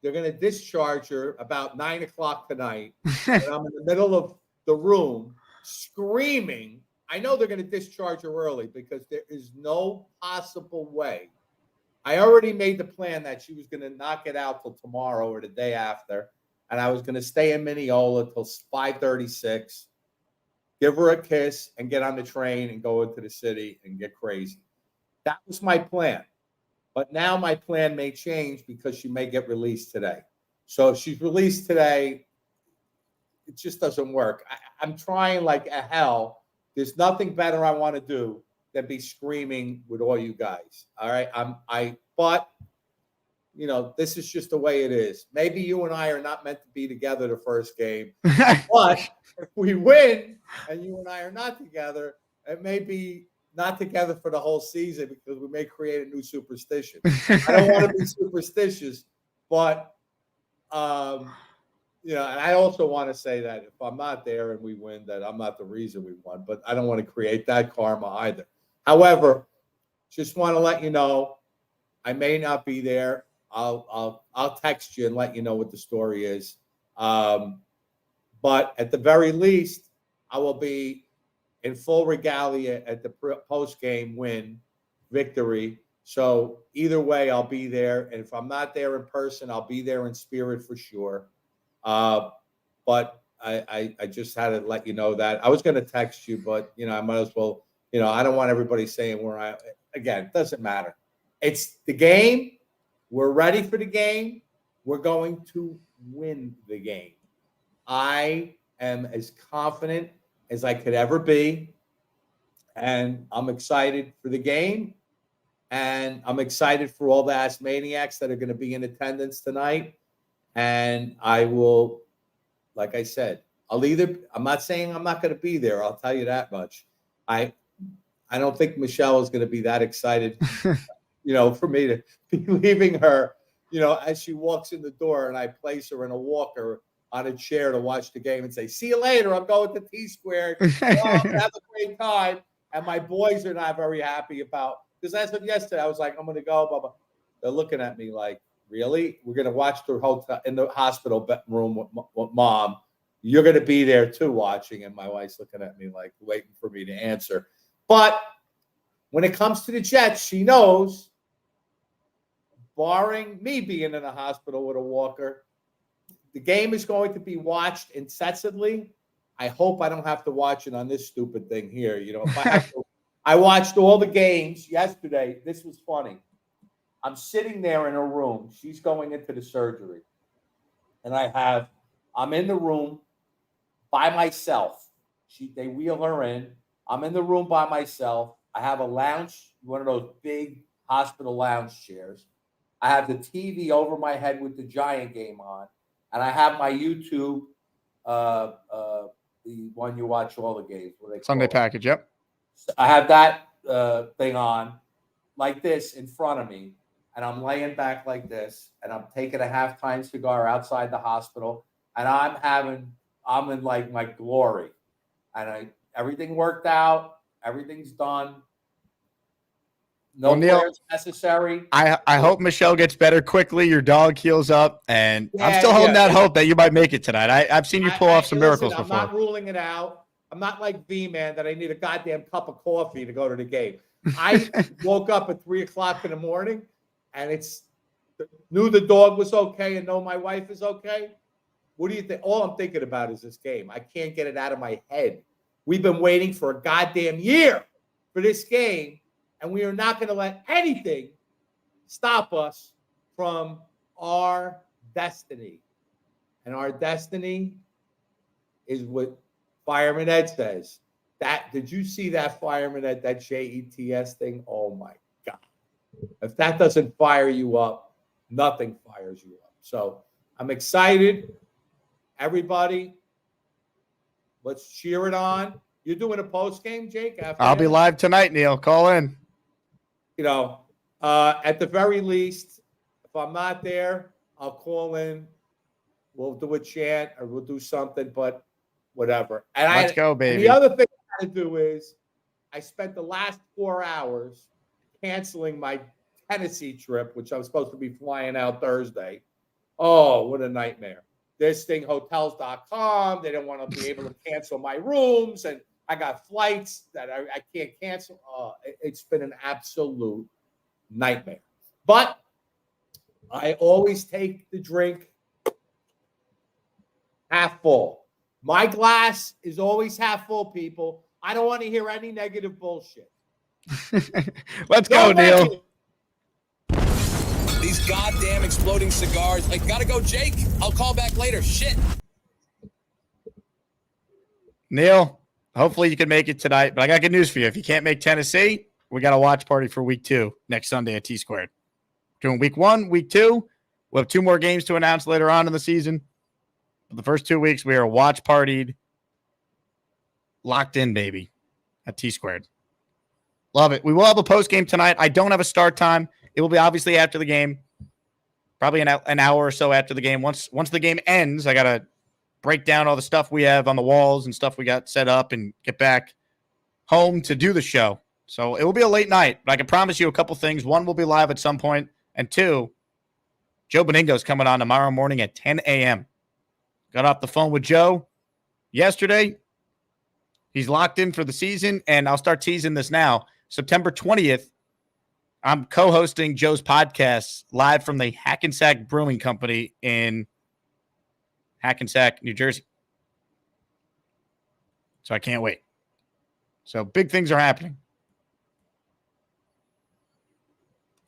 They're going to discharge her about 9 o'clock tonight. And I'm in the middle of the room screaming. I know they're going to discharge her early because there is no possible way. I already made the plan that she was going to knock it out till tomorrow or the day after. And I was going to stay in Mineola till 5:36, give her a kiss and get on the train and go into the city and get crazy. That was my plan. But now my plan may change because she may get released today. So if she's released today, it just doesn't work. I'm trying like a hell. There's nothing better I want to do than be screaming with all you guys. All right. But you know, this is just the way it is. Maybe you and I are not meant to be together the first game. But if we win and you and I are not together, it may be not together for the whole season because we may create a new superstition. I don't want to be superstitious, but you know, and I also want to say that if I'm not there and we win, that I'm not the reason we won, but I don't want to create that karma either. However, just want to let you know, I may not be there. I'll text you and let you know what the story is. But at the very least, I will be in full regalia at the post-game win victory. So either way, I'll be there. And if I'm not there in person, I'll be there in spirit for sure. But I just had to let you know that. I was going to text you, but, you know, I might as well, you know, I don't want everybody saying again, it doesn't matter. It's the game. We're ready for the game. We're going to win the game. I am as confident as I could ever be. And I'm excited for the game. And I'm excited for all the ass maniacs that are going to be in attendance tonight. And I will, like I said, I'm not saying I'm not going to be there. I'll tell you that much. I don't think Michelle is going to be that excited, you know, for me to be leaving her, you know, as she walks in the door and I place her in a walker on a chair to watch the game and say, see you later. I'm going to T-Squared. Have a great time. And my boys are not very happy about, because as of yesterday, I was like, I'm going to go, blah, blah. They're looking at me like, really? We're going to watch the hotel in the hospital room with mom. You're going to be there too watching. And my wife's looking at me like waiting for me to answer. But when it comes to the Jets, she knows, barring me being in a hospital with a walker, the game is going to be watched incessantly. I hope I don't have to watch it on this stupid thing here. You know, if I have to, I watched all the games yesterday. This was funny. I'm sitting there in her room. She's going into the surgery. And I'm in the room by myself. They wheel her in. I'm in the room by myself. I have a lounge, one of those big hospital lounge chairs. I have the TV over my head with the Giant game on. And I have my YouTube, the one you watch all the games. What they Sunday call it. package. Yep. I have that thing on like this in front of me, and I'm laying back like this, and I'm taking a halftime cigar outside the hospital, and I'm in like my glory, and everything worked out, everything's done. No Well, Neil, prayers necessary. I hope Michelle gets better quickly. Your dog heals up, and I'm Yeah, still holding yeah. that hope that you might make it tonight. I've seen you pull off some miracles Listen, I'm before. not ruling it out. I'm not like V-Man that I need a goddamn cup of coffee to go to the game. I woke up at 3:00 in the morning, and knew the dog was okay and know my wife is okay. What do you think? All I'm thinking about is this game. I can't get it out of my head. We've been waiting for a goddamn year for this game, and we are not going to let anything stop us from our destiny. And our destiny is what Fireman Ed says. Did you see that Fireman Ed, that JETS thing? Oh my God. If that doesn't fire you up, nothing fires you up. So I'm excited. Everybody, let's cheer it on. You're doing a post game, Jake? I'll be live tonight, Neil. Call in. At the very least, if I'm not there, I'll call in. We'll do a chant or we'll do something, but whatever. Let's go, And baby. the other thing I got to do is I spent the last 4 hours canceling my Tennessee trip, which I was supposed to be flying out Thursday. Oh, what a nightmare. This thing, hotels.com, they don't want to be able to cancel my rooms, and I got flights that I can't cancel. It's been an absolute nightmare. But I always take the drink half full. My glass is always half full, people. I don't want to hear any negative bullshit. Let's go, Neil. These goddamn exploding cigars. I gotta go, Jake. I'll call back later. Shit. Neil, hopefully you can make it tonight. But I got good news for you. If you can't make Tennessee, we got a watch party for week 2 next Sunday at T Squared. Doing week 1, week 2. We'll have 2 more games to announce later on in the season. But the first 2 weeks, we are watch partied, locked in, baby, at T Squared. Love it. We will have a post game tonight. I don't have a start time. It will be obviously after the game, probably an hour or so after the game. Once the game ends, I got to break down all the stuff we have on the walls and stuff we got set up and get back home to do the show. So it will be a late night, but I can promise you a couple things. 1, we'll be live at some point, and 2, Joe Beningo's coming on tomorrow morning at 10 a.m. Got off the phone with Joe yesterday. He's locked in for the season, and I'll start teasing this now. September 20th, I'm co-hosting Joe's podcast live from the Hackensack Brewing Company in Hackensack, New Jersey. So I can't wait. So big things are happening.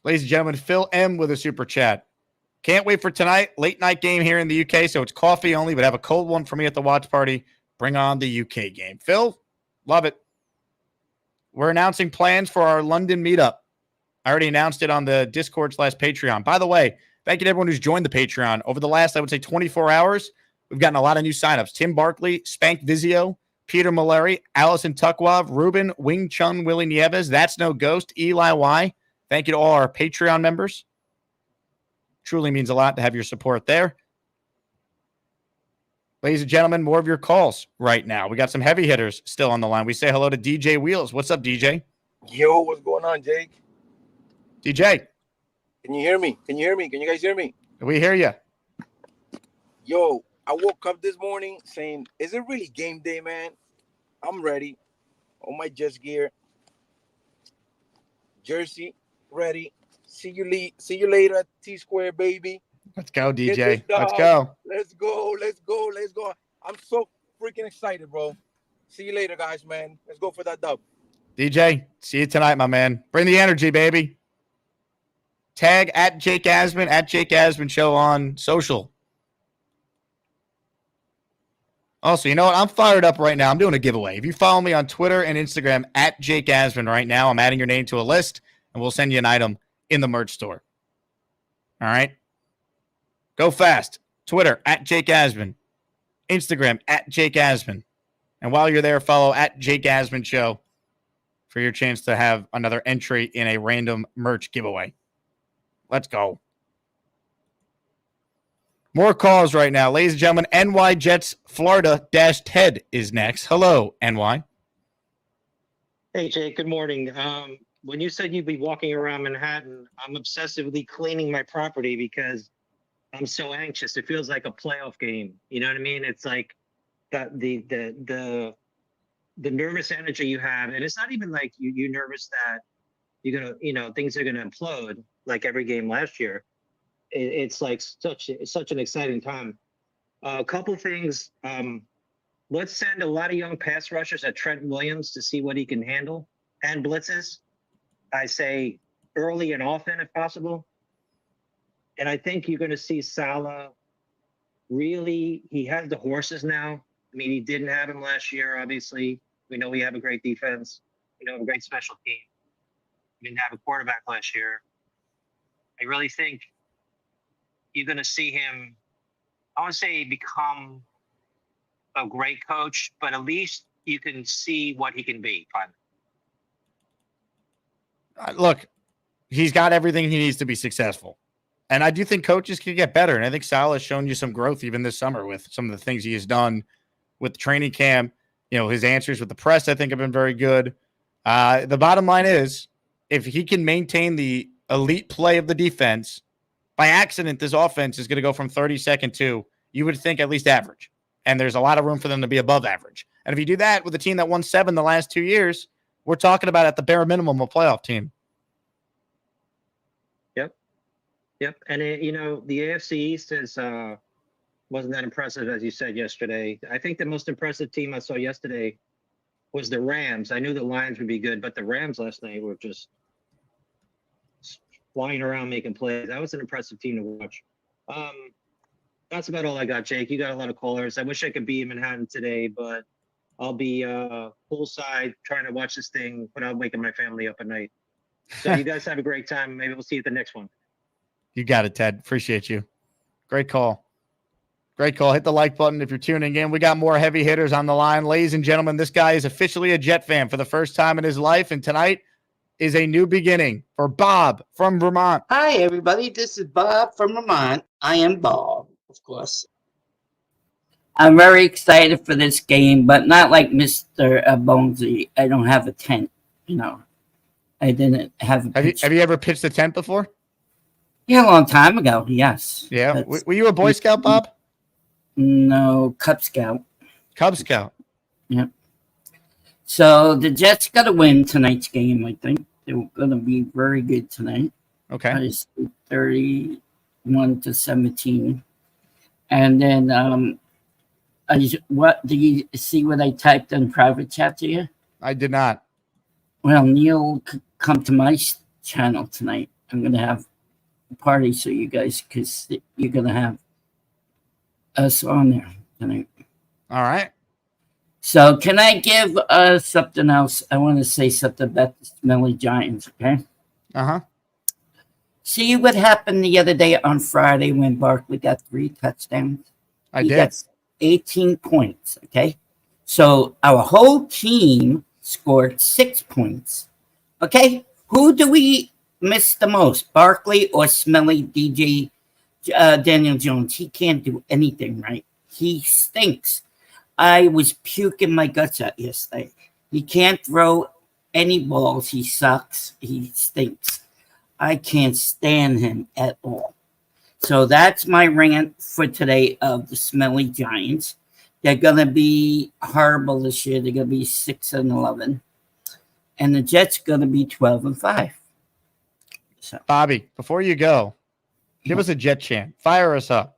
Ladies and gentlemen, Phil M with a super chat. Can't wait for tonight. Late night game here in the UK, so it's coffee only, but have a cold one for me at the watch party. Bring on the UK game. Phil, love it. We're announcing plans for our London meetup. I already announced it on the Discord/Patreon. By the way, thank you to everyone who's joined the Patreon. Over the last, I would say, 24 hours, we've gotten a lot of new signups. Tim Barkley, Spank Vizio, Peter Malari, Allison Tuckwav, Ruben, Wing Chun, Willie Nieves, That's No Ghost, Eli Y. Thank you to all our Patreon members. Truly means a lot to have your support there. Ladies and gentlemen, more of your calls right now. We got some heavy hitters still on the line. We say hello to DJ Wheels. What's up, DJ? Yo, what's going on, Jake? DJ. Can you hear me? Can you hear me? Can you guys hear me? We hear you. Yo, I woke up this morning saying, is it really game day, man? I'm ready. On my Jets gear. Jersey, ready. See you later at T-Square, baby. Let's go, DJ. Let's go. Let's go. Let's go. Let's go. I'm so freaking excited, bro. See you later, guys, man. Let's go for that dub. DJ, see you tonight, my man. Bring the energy, baby. Tag at Jake Asman Show on social. Also, you know what? I'm fired up right now. I'm doing a giveaway. If you follow me on Twitter and Instagram at Jake Asman right now, I'm adding your name to a list, and we'll send you an item in the merch store. All right? Go fast. Twitter at Jake Asman. Instagram at Jake Asman. And while you're there, follow at Jake Asman Show for your chance to have another entry in a random merch giveaway. Let's go. More calls right now. Ladies and gentlemen, NY Jets Florida Ted is next. Hello, NY. Hey, Jake. Good morning. When you said you'd be walking around Manhattan, I'm obsessively cleaning my property because I'm so anxious. It feels like a playoff game. You know what I mean? It's like the nervous energy you have, and it's not even like you're nervous that you're gonna, things are gonna implode like every game last year. It's like such an exciting time. A couple things. Let's send a lot of young pass rushers at Trent Williams to see what he can handle and blitzes. I say early and often if possible. And I think you're going to see Salah really, he has the horses now. I mean, he didn't have him last year, obviously. We know we have a great defense. We know a great special team. We didn't have a quarterback last year. I really think you're going to see him, I want to say become a great coach, but at least you can see what he can be. Look, he's got everything he needs to be successful. And I do think coaches can get better. And I think Salah has shown you some growth even this summer with some of the things he has done with training camp. His answers with the press, I think, have been very good. The bottom line is, if he can maintain the elite play of the defense, by accident, this offense is going to go from 32nd to, you would think, at least average. And there's a lot of room for them to be above average. And if you do that with a team that won 7 the last 2 years, we're talking about at the bare minimum a playoff team. Yep. And, the AFC East wasn't that impressive, as you said yesterday. I think the most impressive team I saw yesterday was the Rams. I knew the Lions would be good, but the Rams last night were just flying around making plays. That was an impressive team to watch. That's about all I got, Jake. You got a lot of callers. I wish I could be in Manhattan today, but I'll be poolside trying to watch this thing without waking my family up at night. So you guys have a great time. Maybe we'll see you at the next one. You got it, Ted. Appreciate you. Great call. Great call. Hit the like button if you're tuning in. We got more heavy hitters on the line. Ladies and gentlemen, this guy is officially a Jet fan for the first time in his life, and tonight is a new beginning for Bob from Vermont. Hi, everybody. This is Bob from Vermont. I am Bob, of course. I'm very excited for this game, but not like Mr. Bonesy. I don't have a tent, I didn't have a Have you ever pitched a tent before? Yeah, a long time ago, yes. Yeah. Were you a Boy Scout, Bob? No, Cub Scout. Cub Scout. Yep. So the Jets got to win tonight's game, I think. They're going to be very good tonight. Okay. I just 31-17. And then what do you see what I typed in private chat to you? I did not. Well, Neil, come to my channel tonight. I'm going to have a party so you guys, because you're going to have us on there tonight. All right. So can I give something else? I want to say something about the Smelly Giants, okay? Uh-huh. See what happened the other day on Friday when Barkley got 3 touchdowns? He got 18 points, okay? So our whole team scored 6 points, okay? Who do we miss the most, Barkley or Smelly DJ Daniel Jones? He can't do anything right. He stinks. I was puking my guts out yesterday. He can't throw any balls. He sucks. He stinks. I can't stand him at all. So that's my rant for today of the Smelly Giants. They're going to be horrible this year. They're going to be 6-11. And the Jets going to be 12-5. So. Bobby, before you go, give us a Jet chant. Fire us up.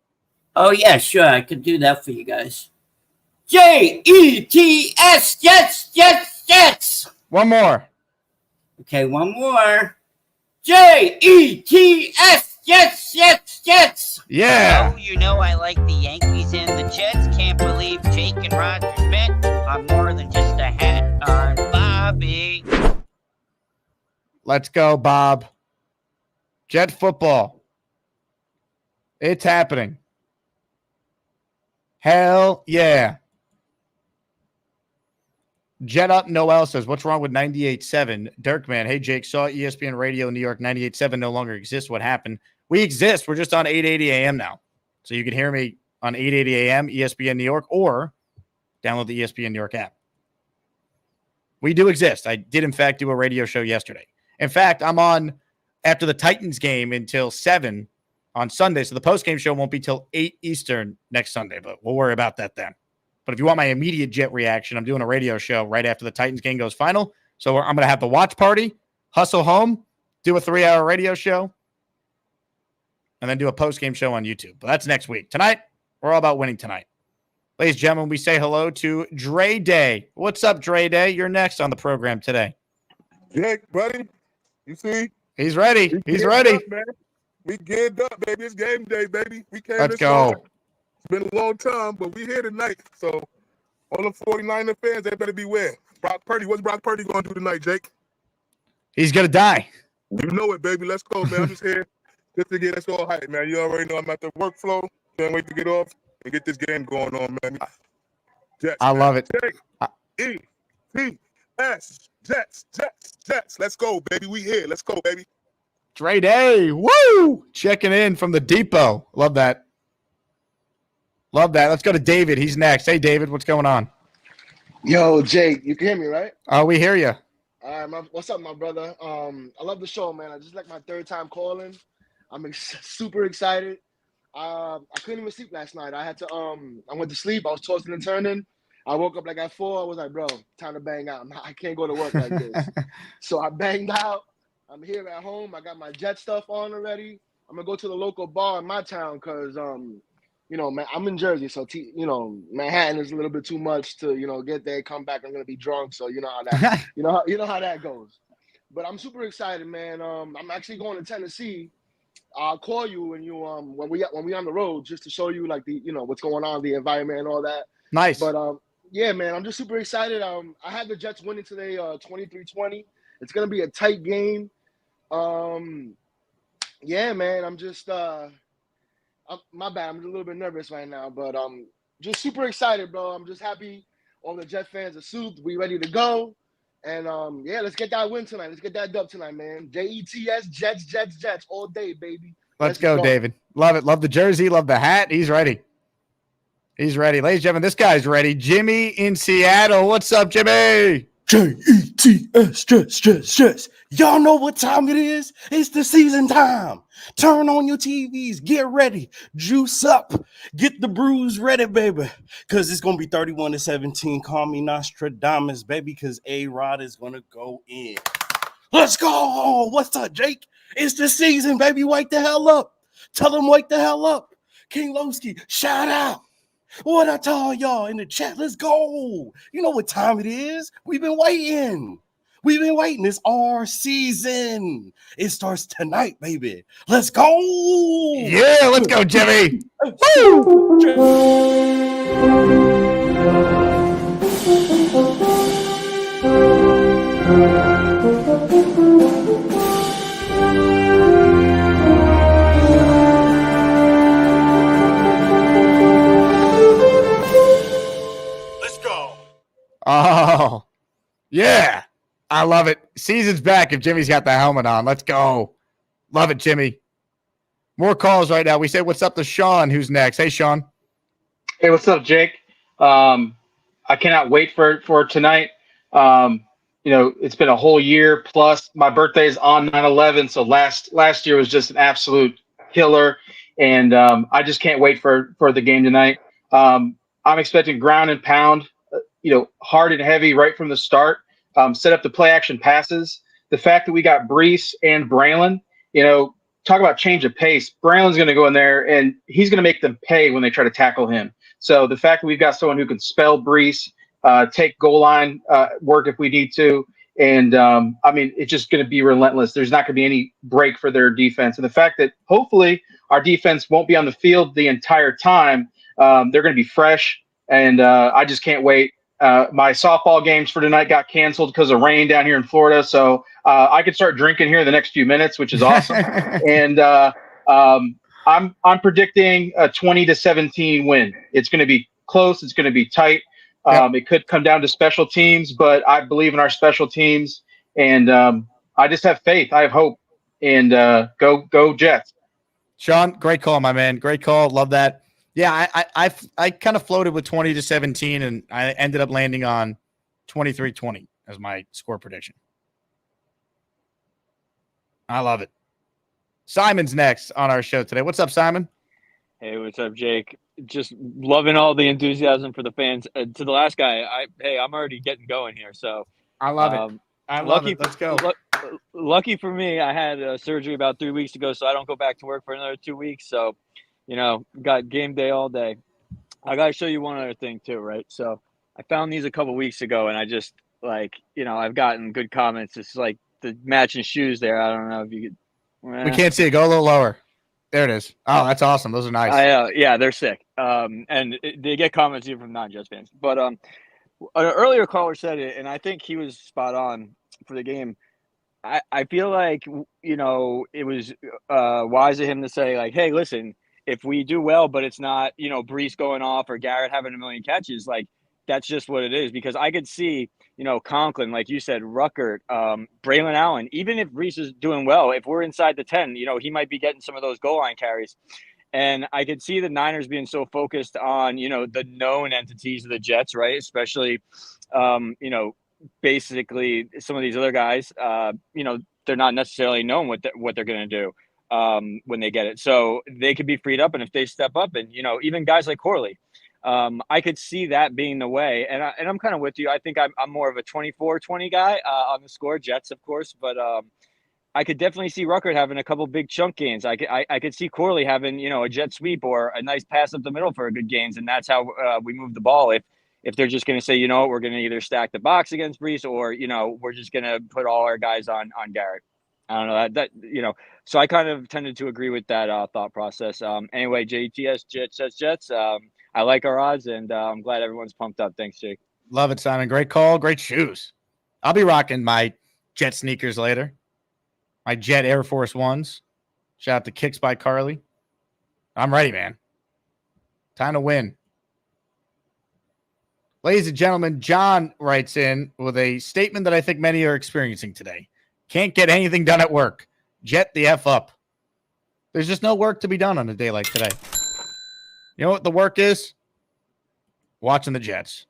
Oh, yeah, sure. I could do that for you guys. Jets, Jets, Jets, Jets. One more. Okay, one more. Jets, Jets, Jets, Jets. Yeah. Oh, I like the Yankees and the Jets. Can't believe Jake and Roger met. I'm more than just a hat on Bobby. Let's go, Bob. Jet football. It's happening. Hell yeah. Jet Up Noel says, what's wrong with 98.7? Dirkman, hey, Jake, saw ESPN Radio New York 98.7 no longer exists. What happened? We exist. We're just on 880 a.m. now. So you can hear me on 880 a.m., ESPN New York, or download the ESPN New York app. We do exist. I did, in fact, do a radio show yesterday. In fact, I'm on after the Titans game until 7 on Sunday. So the postgame show won't be till 8 Eastern next Sunday, but we'll worry about that then. But if you want my immediate Jet reaction, I'm doing a radio show right after the Titans game goes final. So I'm going to have the watch party, hustle home, do a 3-hour radio show, and then do a post-game show on YouTube. But that's next week. Tonight, we're all about winning tonight. Ladies and gentlemen, we say hello to Dre Day. What's up, Dre Day? You're next on the program today. Jake, buddy, you see? He's ready. He's ready. Up, man. We geared up, baby. It's game day, baby. We came Let's this go. far. It's been a long time, but we here tonight. So all the 49er fans, they better beware. Brock Purdy, what's Brock Purdy going to do tonight, Jake? He's going to die. You know it, baby. Let's go, man. I'm just here just to get us all hyped, man. You already know I'm at the workflow. Can't wait to get off and get this game going on, man. Jets, I love it. J-E-T-S. Jets. Let's go, baby. We here. Let's go, baby. Dre Day. Woo! Checking in from the depot. Love that. Love that. Let's go to David. He's next. Hey, David, what's going on? Yo, Jake, you can hear me, right? We hear you. All right, what's up, my brother? I love the show, man. I just like my third time calling. I'm super excited. I couldn't even sleep last night. I went to sleep. I was tossing and turning. I woke up like at 4. I was like, bro, time to bang out. I can't go to work like this. So I banged out. I'm here at home. I got my Jet stuff on already. I'm gonna go to the local bar in my town because you know, man, I'm in Jersey, so you know, Manhattan is a little bit too much to, you know, get there, come back. I'm gonna be drunk, so you know how that, you know how that goes. But I'm super excited, man. I'm actually going to Tennessee. I'll call you when you when we on the road just to show you like the, you know, what's going on, the environment and all that. Nice. But yeah, man, I'm just super excited. I had the Jets winning today, 23-20. It's gonna be a tight game. Yeah, man, I'm just my bad. I'm a little bit nervous right now, but just super excited, bro. I'm just happy all the Jet fans are souped. We ready to go. And yeah, let's get that win tonight. Let's get that dub tonight, man. Jets, Jets all day, baby. Let's go, David. Love it. Love the jersey. Love the hat. He's ready. He's ready. Ladies and gentlemen, this guy's ready. Jimmy in Seattle. What's up, Jimmy? Jets, Jets. Y'all know what time it is? It's the season time. Turn on your TVs. Get ready. Juice up. Get the brews ready, baby. Because it's going to be 31-17. Call me Nostradamus, baby, because A-Rod is going to go in. Let's go. What's up, Jake? It's the season, baby. Wake the hell up. Tell them wake the hell up. King Lowski, shout out. What I tell y'all in the chat, let's go. You know what time it is. We've been waiting. It's our season. It starts tonight, baby. Let's go. Yeah, let's go, Jimmy. Oh, yeah. I love it. Season's back if Jimmy's got the helmet on. Let's go. Love it, Jimmy. More calls right now. We say what's up to Sean, who's next. Hey, Sean. Hey, what's up, Jake? I cannot wait for tonight. You know, it's been a whole year plus. My birthday is on 9/11, so last year was just an absolute killer, and I just can't wait for the game tonight. I'm expecting ground and pound. You know, hard and heavy right from the start. Set up the play action passes. The fact that we got Brees and Braylon, you know, talk about change of pace. Braylon's going to go in there and he's going to make them pay when they try to tackle him. So the fact that we've got someone who can spell Brees, take goal line work if we need to. And I mean, it's just going to be relentless. There's not going to be any break for their defense. And the fact that hopefully our defense won't be on the field the entire time. They're going to be fresh. And I just can't wait. My softball games for tonight got canceled because of rain down here in Florida. So I could start drinking here in the next few minutes, which is awesome. And I'm predicting a 20-17 win. It's going to be close. It's going to be tight. It could come down to special teams, but I believe in our special teams, and I just have faith. I have hope, and go Jets. Sean, great call, my man. Great call. Love that. Yeah, I kind of floated with 20-17, and I ended up landing on 23-20 as my score prediction. I love it. Simon's next on our show today. What's up, Simon? Hey, what's up, Jake? Just loving all the enthusiasm for the fans. To the last guy, I'm already getting going here. So I love it. I love it. Let's go. Lucky for me, I had surgery about 3 weeks ago, so I don't go back to work for another 2 weeks. So, got game day all day. I got to show you one other thing too, right? So I found these a couple weeks ago, and I just I've gotten good comments. It's like the matching shoes there. I don't know if you could. We can't see it. Go a little lower. There it is. Oh, that's awesome. Those are nice. Yeah, they're sick. They get comments even from non-Jets fans. But an earlier caller said it, and I think he was spot on for the game. I feel like, it was wise of him to say, like, hey, listen, if we do well, but it's not, Brees going off or Garrett having a million catches, like, that's just what it is. Because I could see, Conklin, like you said, Ruckert, Braylon Allen, even if Brees is doing well, if we're inside the 10, he might be getting some of those goal line carries. And I could see the Niners being so focused on, the known entities of the Jets, right? Especially, basically some of these other guys, they're not necessarily known what they're going to do when they get it. So they could be freed up. And if they step up and, even guys like Corley, I could see that being the way. And I'm kind of with you. I think I'm more of a 24-20 guy on the score, Jets, of course. But I could definitely see Ruckert having a couple big chunk gains. I could see Corley having, a jet sweep or a nice pass up the middle for a good gains. And that's how we move the ball. If they're just going to say, we're going to either stack the box against Brees or, we're just going to put all our guys on Garrett. I don't know so I kind of tended to agree with that thought process. Anyway, JTS, Jets. I like our odds, and I'm glad everyone's pumped up. Thanks, Jake. Love it, Simon. Great call. Great shoes. I'll be rocking my Jet sneakers later. My Jet Air Force Ones. Shout out to Kicks by Carly. I'm ready, man. Time to win. Ladies and gentlemen, John writes in with a statement that I think many are experiencing today. Can't get anything done at work. Jet the F up. There's just no work to be done on a day like today. You know what the work is? Watching the Jets.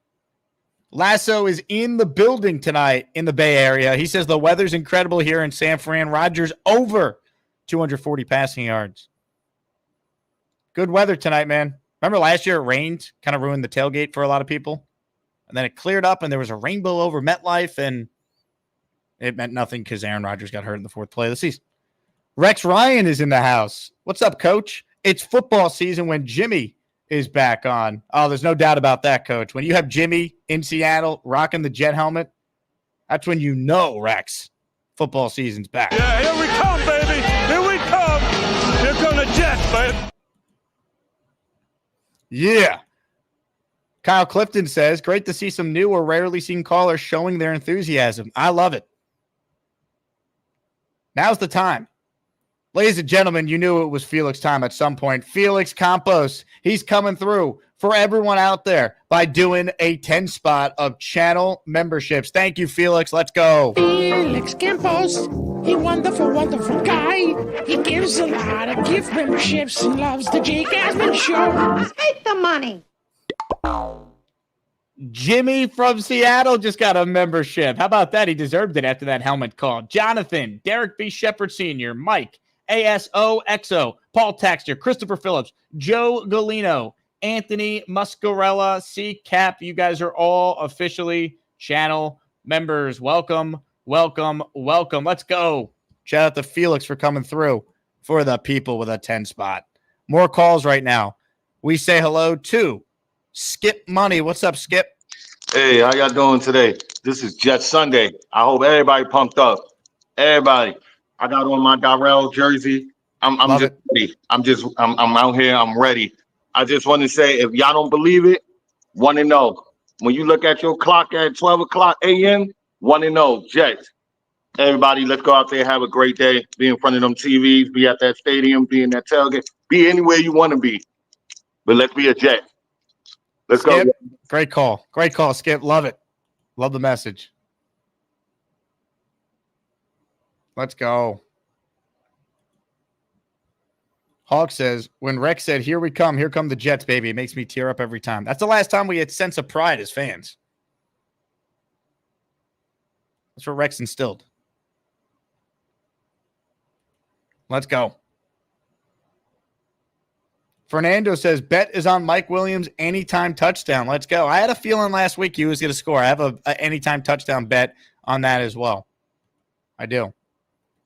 Lasso is in the building tonight in the Bay Area. He says the weather's incredible here in San Fran. Rodgers over 240 passing yards. Good weather tonight, man. Remember last year it rained, kind of ruined the tailgate for a lot of people? And then it cleared up and there was a rainbow over MetLife, and it meant nothing because Aaron Rodgers got hurt in the fourth play of the season. Rex Ryan is in the house. What's up, Coach? It's football season when Jimmy is back on. Oh, there's no doubt about that, Coach. When you have Jimmy in Seattle rocking the Jet helmet, that's when you know, Rex, football season's back. Yeah, here we come, baby. Here we come. Here come the Jets, baby. Yeah. Kyle Clifton says, great to see some new or rarely seen callers showing their enthusiasm. I love it. Now's the time. Ladies and gentlemen, you knew it was Felix time at some point. Felix Campos, he's coming through for everyone out there by doing a 10 spot of channel memberships. Thank you, Felix. Let's go. Felix Campos, he wonderful, wonderful guy. He gives a lot of gift memberships and loves the Jake Asman Show. Take the money. Jimmy from Seattle just got a membership. How about that? He deserved it after that helmet call. Jonathan, Derek B. Shepard Sr., Mike, ASOXO, Paul Taxter, Christopher Phillips, Joe Galino, Anthony Muscarella, C. Cap. You guys are all officially channel members. Welcome, welcome, welcome. Let's go. Shout out to Felix for coming through for the people with a 10 spot. More calls right now. We say hello to Skip Money. What's up, Skip? Hey, how y'all doing today? This is Jet Sunday. I hope everybody pumped up. Everybody. I got on my Darrell jersey. I'm just ready. I'm out here. I'm ready. I just want to say, if y'all don't believe it, 1-0. When you look at your clock at 12 o'clock a.m., 1-0, Jets. Everybody, let's go out there, have a great day. Be in front of them TVs, be at that stadium, be in that tailgate, be anywhere you want to be. But let's be a Jet. Let's Skip, go. great call. Great call, Skip. Love it. Love the message. Let's go. Hawk says, when Rex said, here we come, here come the Jets, baby, it makes me tear up every time. That's the last time we had sense of pride as fans. That's what Rex instilled. Let's go. Fernando says, bet is on Mike Williams anytime touchdown. Let's go. I had a feeling last week he was going to score. I have a anytime touchdown bet on that as well. I do.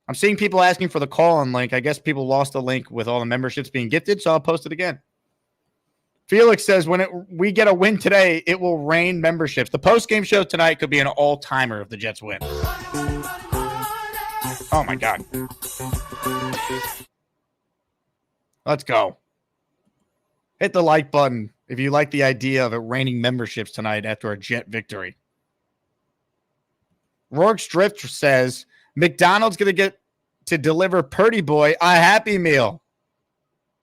I'm seeing people asking for the call-in link. I guess people lost the link with all the memberships being gifted, so I'll post it again. Felix says, when we get a win today, it will rain memberships. The post-game show tonight could be an all-timer if the Jets win. Oh, my God. Let's go. Hit the like button if you like the idea of it raining memberships tonight after a Jet victory. Rourke's Drift says, McDonald's going to get to deliver Purdy Boy a Happy Meal.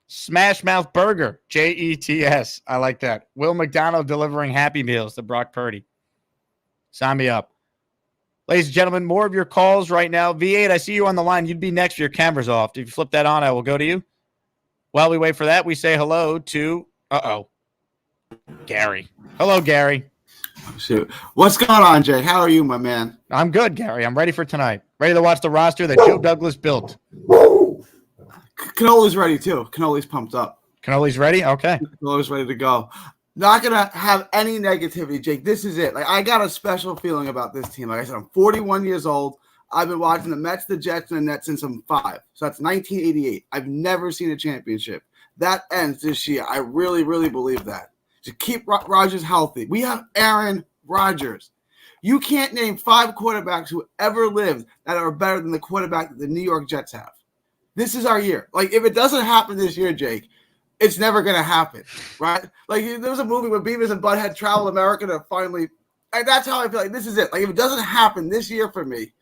Smash Mouth Burger, Jets. I like that. Will McDonald delivering Happy Meals to Brock Purdy. Sign me up. Ladies and gentlemen, more of your calls right now. V8, I see you on the line. You'd be next if your camera's off. If you flip that on, I will go to you. While we wait for that, we say hello to, Gary. Hello, Gary. Shoot. What's going on, Jay? How are you, my man? I'm good, Gary. I'm ready for tonight. Ready to watch the roster that Joe Douglas built. Canola's ready, too. Canola's pumped up. Canola's ready? Okay. Canola's ready to go. Not going to have any negativity, Jake. This is it. Like, I got a special feeling about this team. Like I said, I'm 41 years old. I've been watching the Mets, the Jets, and the Nets since I'm 5. So that's 1988. I've never seen a championship. That ends this year. I really, really believe that. To keep Rodgers healthy. We have Aaron Rodgers. You can't name 5 quarterbacks who ever lived that are better than the quarterback that the New York Jets have. This is our year. Like, if it doesn't happen this year, Jake, it's never going to happen, right? Like, there was a movie where Beavis and Butthead travel America to finally – like, that's how I feel like this is it. Like, if it doesn't happen this year for me,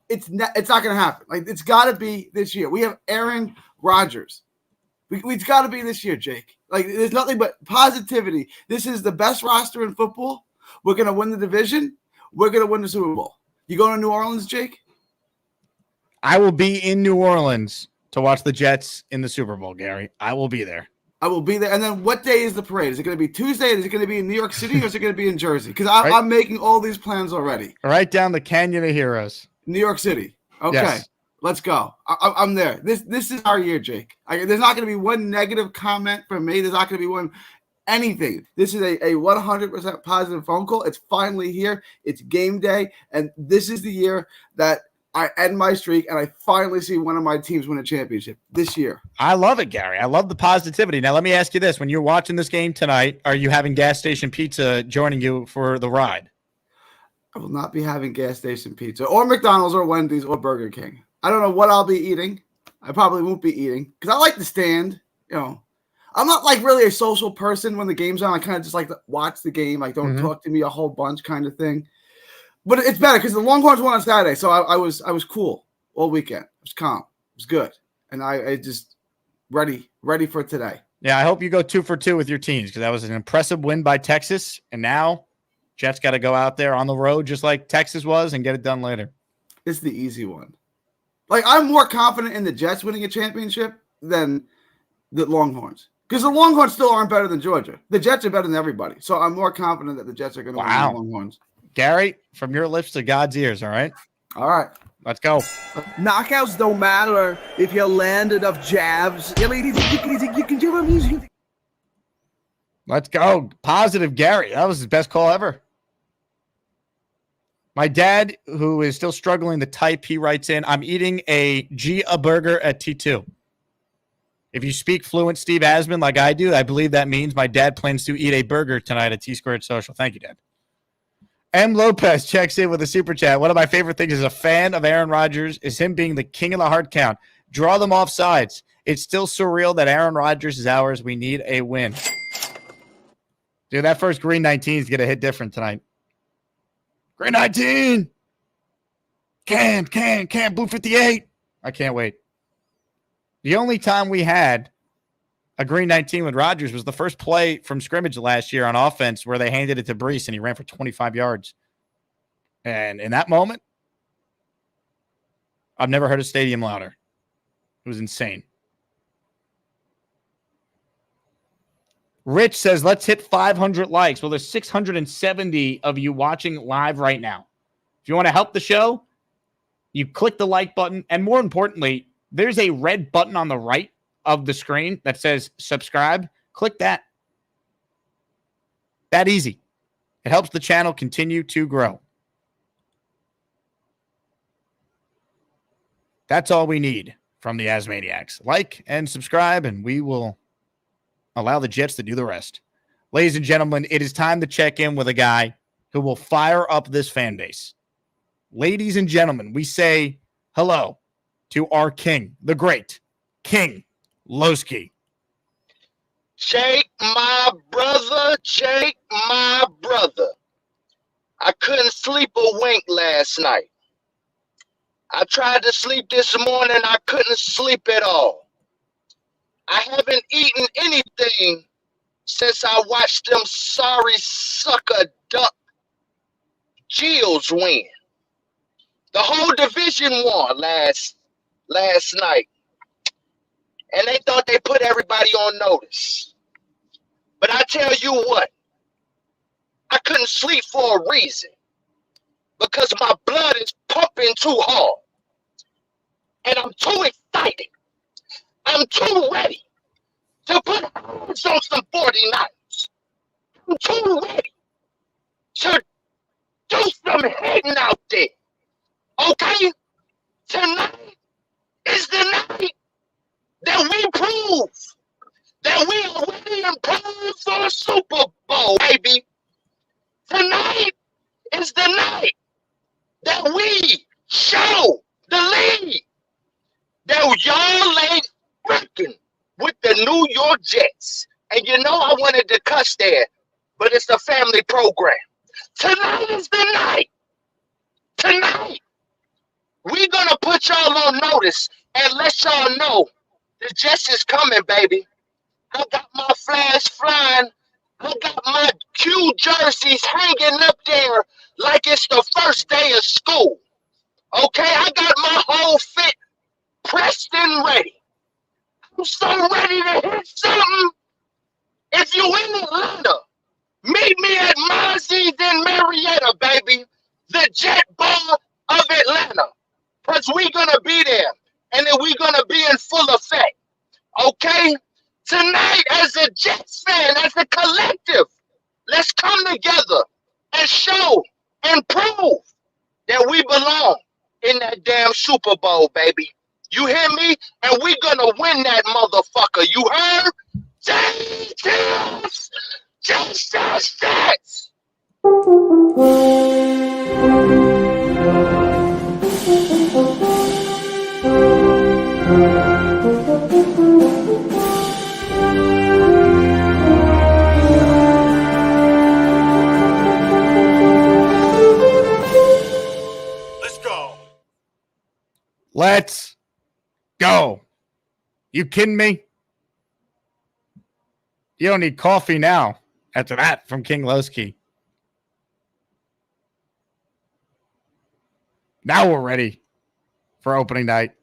it's not going to happen. Like, it's got to be this year. We have Aaron Rodgers. It's got to be this year, Jake. Like, there's nothing but positivity. This is the best roster in football. We're going to win the division. We're going to win the Super Bowl. You going to New Orleans, Jake? I will be in New Orleans to watch the Jets in the Super Bowl, Gary. I will be there. I will be there. And then what day is the parade? Is it going to be Tuesday? Is it going to be in New York City or is it going to be in Jersey? Because I'm making all these plans already. Right down the Canyon of Heroes. New York City. Okay. Yes. Let's go. I'm there. This is our year, Jake. There's not going to be one negative comment from me. There's not going to be one anything. This is a 100% positive phone call. It's finally here. It's game day. And this is the year that I end my streak and I finally see one of my teams win a championship this year. I love it, Gary. I love the positivity. Now, let me ask you this. When you're watching this game tonight, are you having gas station pizza joining you for the ride? I will not be having gas station pizza or McDonald's or Wendy's or Burger King. I don't know what I'll be eating. I probably won't be eating because I like to stand. You know, I'm not like really a social person when the game's on. I kind of just like to watch the game. Like, don't talk to me a whole bunch kind of thing. But it's better because the Longhorns won on Saturday, so I was cool all weekend. I was calm. It was good, and I just ready for today. Yeah, I hope you go 2 for 2 with your teams because that was an impressive win by Texas, and now Jets got to go out there on the road just like Texas was and get it done later. It's the easy one. Like, I'm more confident in the Jets winning a championship than the Longhorns. Because the Longhorns still aren't better than Georgia. The Jets are better than everybody. So I'm more confident that the Jets are going to win the Longhorns. Gary, from your lips to God's ears, all right? All right. Let's go. Knockouts don't matter if you land enough jabs. Let's go. Positive Gary. That was his best call ever. My dad, who is still struggling to type, he writes in, I'm eating a burger at T2. If you speak fluent Steve Asman like I do, I believe that means my dad plans to eat a burger tonight at T-Squared Social. Thank you, Dad. M. Lopez checks in with a super chat. One of my favorite things as a fan of Aaron Rodgers is him being the king of the hard count. Draw them off sides. It's still surreal that Aaron Rodgers is ours. We need a win. Dude, that first green 19 is going to hit different tonight. Green 19. Can, blue 58. I can't wait. The only time we had a green 19 with Rodgers was the first play from scrimmage last year on offense where they handed it to Brees and he ran for 25 yards. And in that moment, I've never heard a stadium louder. It was insane. Rich says, let's hit 500 likes. Well, there's 670 of you watching live right now. If you want to help the show, you click the like button. And more importantly, there's a red button on the right of the screen that says subscribe. Click that. That easy. It helps the channel continue to grow. That's all we need from the Asmaniacs. Like and subscribe, and we will allow the Jets to do the rest. Ladies and gentlemen, it is time to check in with a guy who will fire up this fan base. Ladies and gentlemen, we say hello to our king, the great King Lowski. Jake, my brother. Jake, my brother. I couldn't sleep a wink last night. I tried to sleep this morning. I couldn't sleep at all. I haven't eaten anything since I watched them sorry sucker duck Gills win. The whole division won last night. And they thought they put everybody on notice. But I tell you what, I couldn't sleep for a reason. Because my blood is pumping too hard. And I'm too excited. I'm too ready to put hands on some 49ers. I'm too ready to do some heading out there. Okay? Tonight is the night that we prove that we are ready and primed for a Super Bowl, baby. Tonight is the night that we show the league that y'all ain't freaking with the New York Jets. And you know I wanted to cuss there, but it's a family program. Tonight is the night. Tonight, we're going to put y'all on notice and let y'all know the Jets is coming, baby. I got my flags flying. I got my Q jerseys hanging up there like it's the first day of school. Okay, I got my whole fit pressed and ready. I'm so ready to hit something. If you in Atlanta, meet me at Mozzie's in Marietta, baby. The Jet Bar of Atlanta. Because we going to be there. And then we going to be in full effect. Okay? Tonight, as a Jets fan, as a collective, let's come together and show and prove that we belong in that damn Super Bowl, baby. You hear me? And we gonna win that motherfucker. You heard? Jets! Jets! Jets! Jets! Let's go. You kidding me? You don't need coffee now after that from King Lowski. Now we're ready for opening night.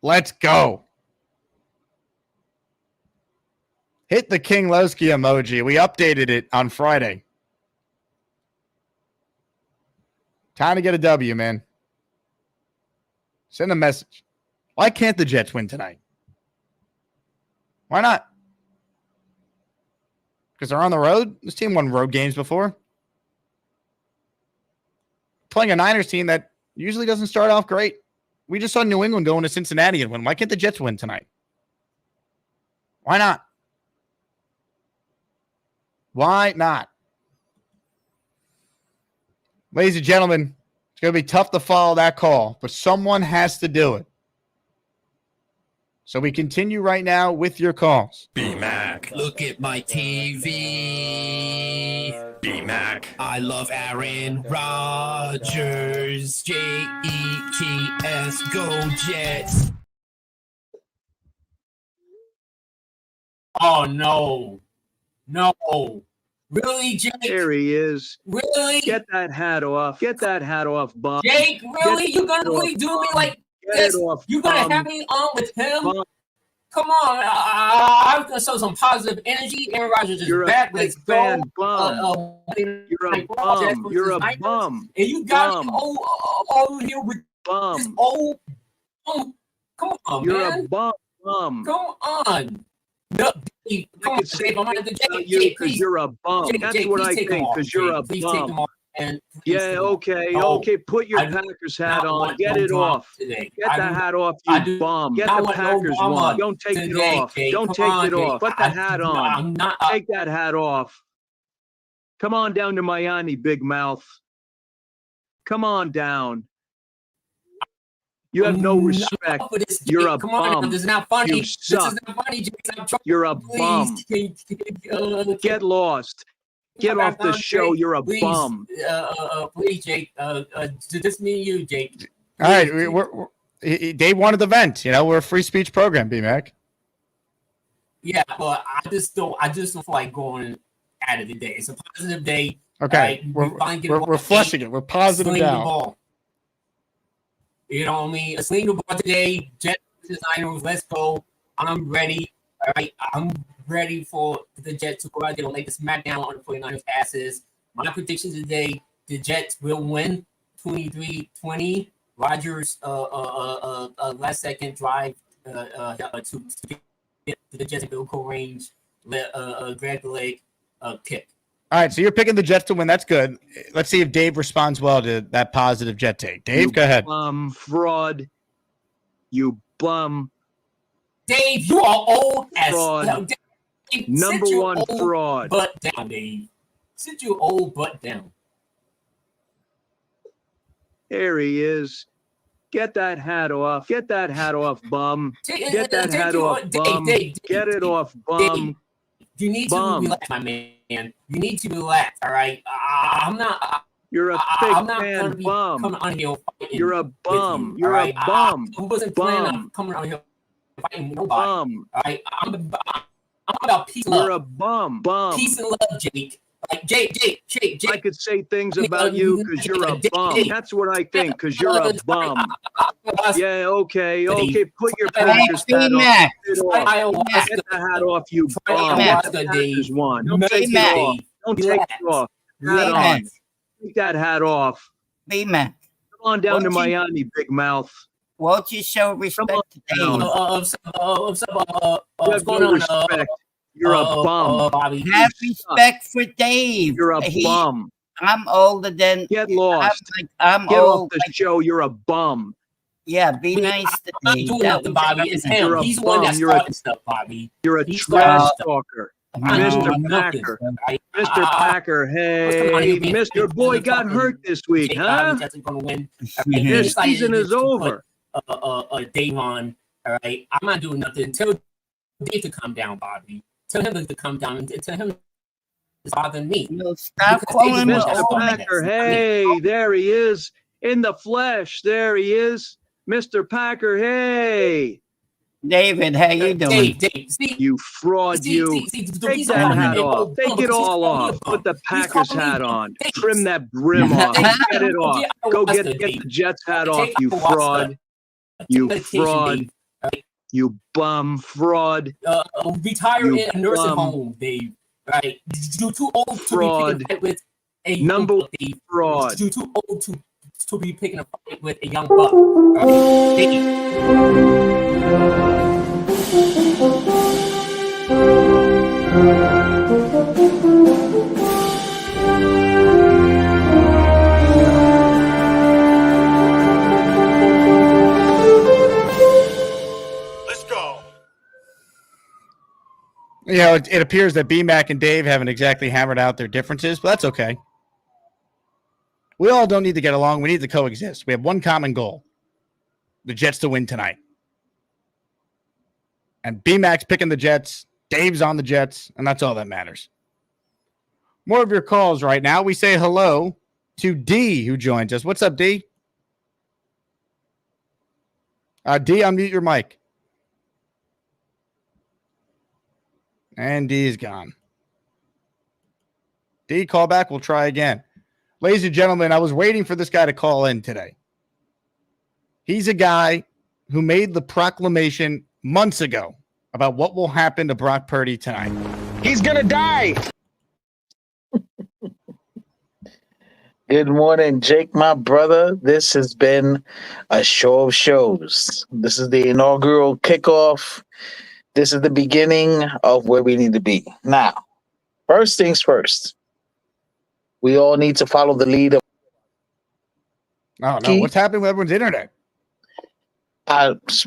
Let's go. Hit the King Lowski emoji. We updated it on Friday. Time to get a W, man. Send a message. Why can't the Jets win tonight? Why not? Because they're on the road? This team won road games before. Playing a Niners team that usually doesn't start off great. We just saw New England go into Cincinnati and win. Why can't the Jets win tonight? Why not? Why not? Ladies and gentlemen, it's going to be tough to follow that call, but someone has to do it. So we continue right now with your calls. B-Mac, look at my TV. B-Mac, I love Aaron Rodgers. Jets, go Jets. Oh no. No. Really, Jake? There he is. Really? Get that hat off. Get that hat off, bum. Jake, really? You gonna really do me like this? You gonna have me on with him? Bum. Come on, I'm gonna show some positive energy. Aaron Rodgers is back. Let's go. Bum. You're a bum. You're a bum. And you got me over here with this old bum. Come on, You're man. a bum. Come on. No, come on, Jake. I'm gonna because you're a bum. That's what I think. Because you're a bum. Yeah, okay, okay. Put your Packers hat on. Get it off. Get the hat off, you bum. Get the Packers one. Don't take it off. Don't take it off. Put the hat on. Take that hat off. Come on down to Miami, big mouth. Come on down. You have no respect. You're a bum. This is not funny. You suck. This is not funny, Jake. You're a bum. Get lost. Get off the show. You're a bum. Please, Jake. Just me and you, Jake. All right, Dave wanted the vent. You know, we're a free speech program, B-Mac. Yeah, but I just don't feel like going out of the day. It's a positive day. Okay, right? we're flushing it. We're positive now. The ball. You know what I mean? Sling the ball today. Jets versus Niners. Let's go. I'm ready. All right, I'm ready for the Jets to go out there and lay the smackdown on the 49ers asses. My prediction today, the Jets will win 23-20. Rodgers last second drive to get the Jets in field goal range. Grab the leg kick. All right, so you're picking the Jets to win. That's good. Let's see if Dave responds well to that positive Jet take. Dave, go ahead. Fraud. You bum. Dave, you are old fraud. as Dave, Number one fraud. Butt down, Dave. Sit your old butt down. There he is. Get that hat off. Get that hat off, bum. Get that hat off, bum. Get it off, bum. You need to relax, my man. You need to relax, all right? I'm not. You're a big fan bum. Coming on here You're a bum. You're a bum. I wasn't planning on coming on here fighting nobody. Bum. All right, I'm about peace and love. You're a bum. Peace and love, Jake. Like Jake. I could say things about you because you're a bum. That's what I think. Because you're a bum. Yeah. Okay. Put your Packers hat on. Get the hat off, you bum. Get the Packers one. Don't take it off. Don't take it off. Hat on. Take that hat off. B-Mac. Come on down to Miami, big mouth. Won't you show respect to Dave? You have no respect. You're a bum. Have respect for Dave. You're a bum. I'm older than. Get lost. I'm Get old. off the show. You're a bum. Yeah, be nice to Dave. I'm doing nothing, Bobby. It's him. You're a He's the one that bum. started stuff, Bobby. You're a trash talker. Mr. Packer. Mr. Packer. Hey, Mr. Boy got hurt this week, huh? This season is over. Dave on. All right. I'm not doing nothing. Tell Dave to calm down, Bobby. Tell him to calm down and tell him it's bothering me. No, stop calling Mr. Packer. Hey, there he is in the flesh. There he is. Mr. Packer. Hey. David, how you doing? Dave, you fraud, you. Take that hat off. Take it all off. Put the Packers hat on. Trim that brim off. Get it off. Go get the Jets hat off, you fraud. You fraud. You bum fraud. Retire in a nursing home, Dave. Right? You're too old to be picking a fight with a number young buck, fraud. You're too old to be picking a fight with a young buck. Right? You know, it appears that B-Mac and Dave haven't exactly hammered out their differences, but that's okay. We all don't need to get along. We need to coexist. We have one common goal. The Jets to win tonight. And B-Mac's picking the Jets. Dave's on the Jets. And that's all that matters. More of your calls right now. We say hello to D, who joins us. What's up, D? D, unmute your mic. And D is gone. D, call back. We'll try again. Ladies and gentlemen, I was waiting for this guy to call in today. He's a guy who made the proclamation months ago about what will happen to Brock Purdy tonight. He's gonna die. Good morning, Jake, my brother. This has been a show of shows. This is the inaugural kickoff. This is the beginning of where we need to be. Now, first things first, we all need to follow the lead of. Oh, no. What's happening with everyone's internet?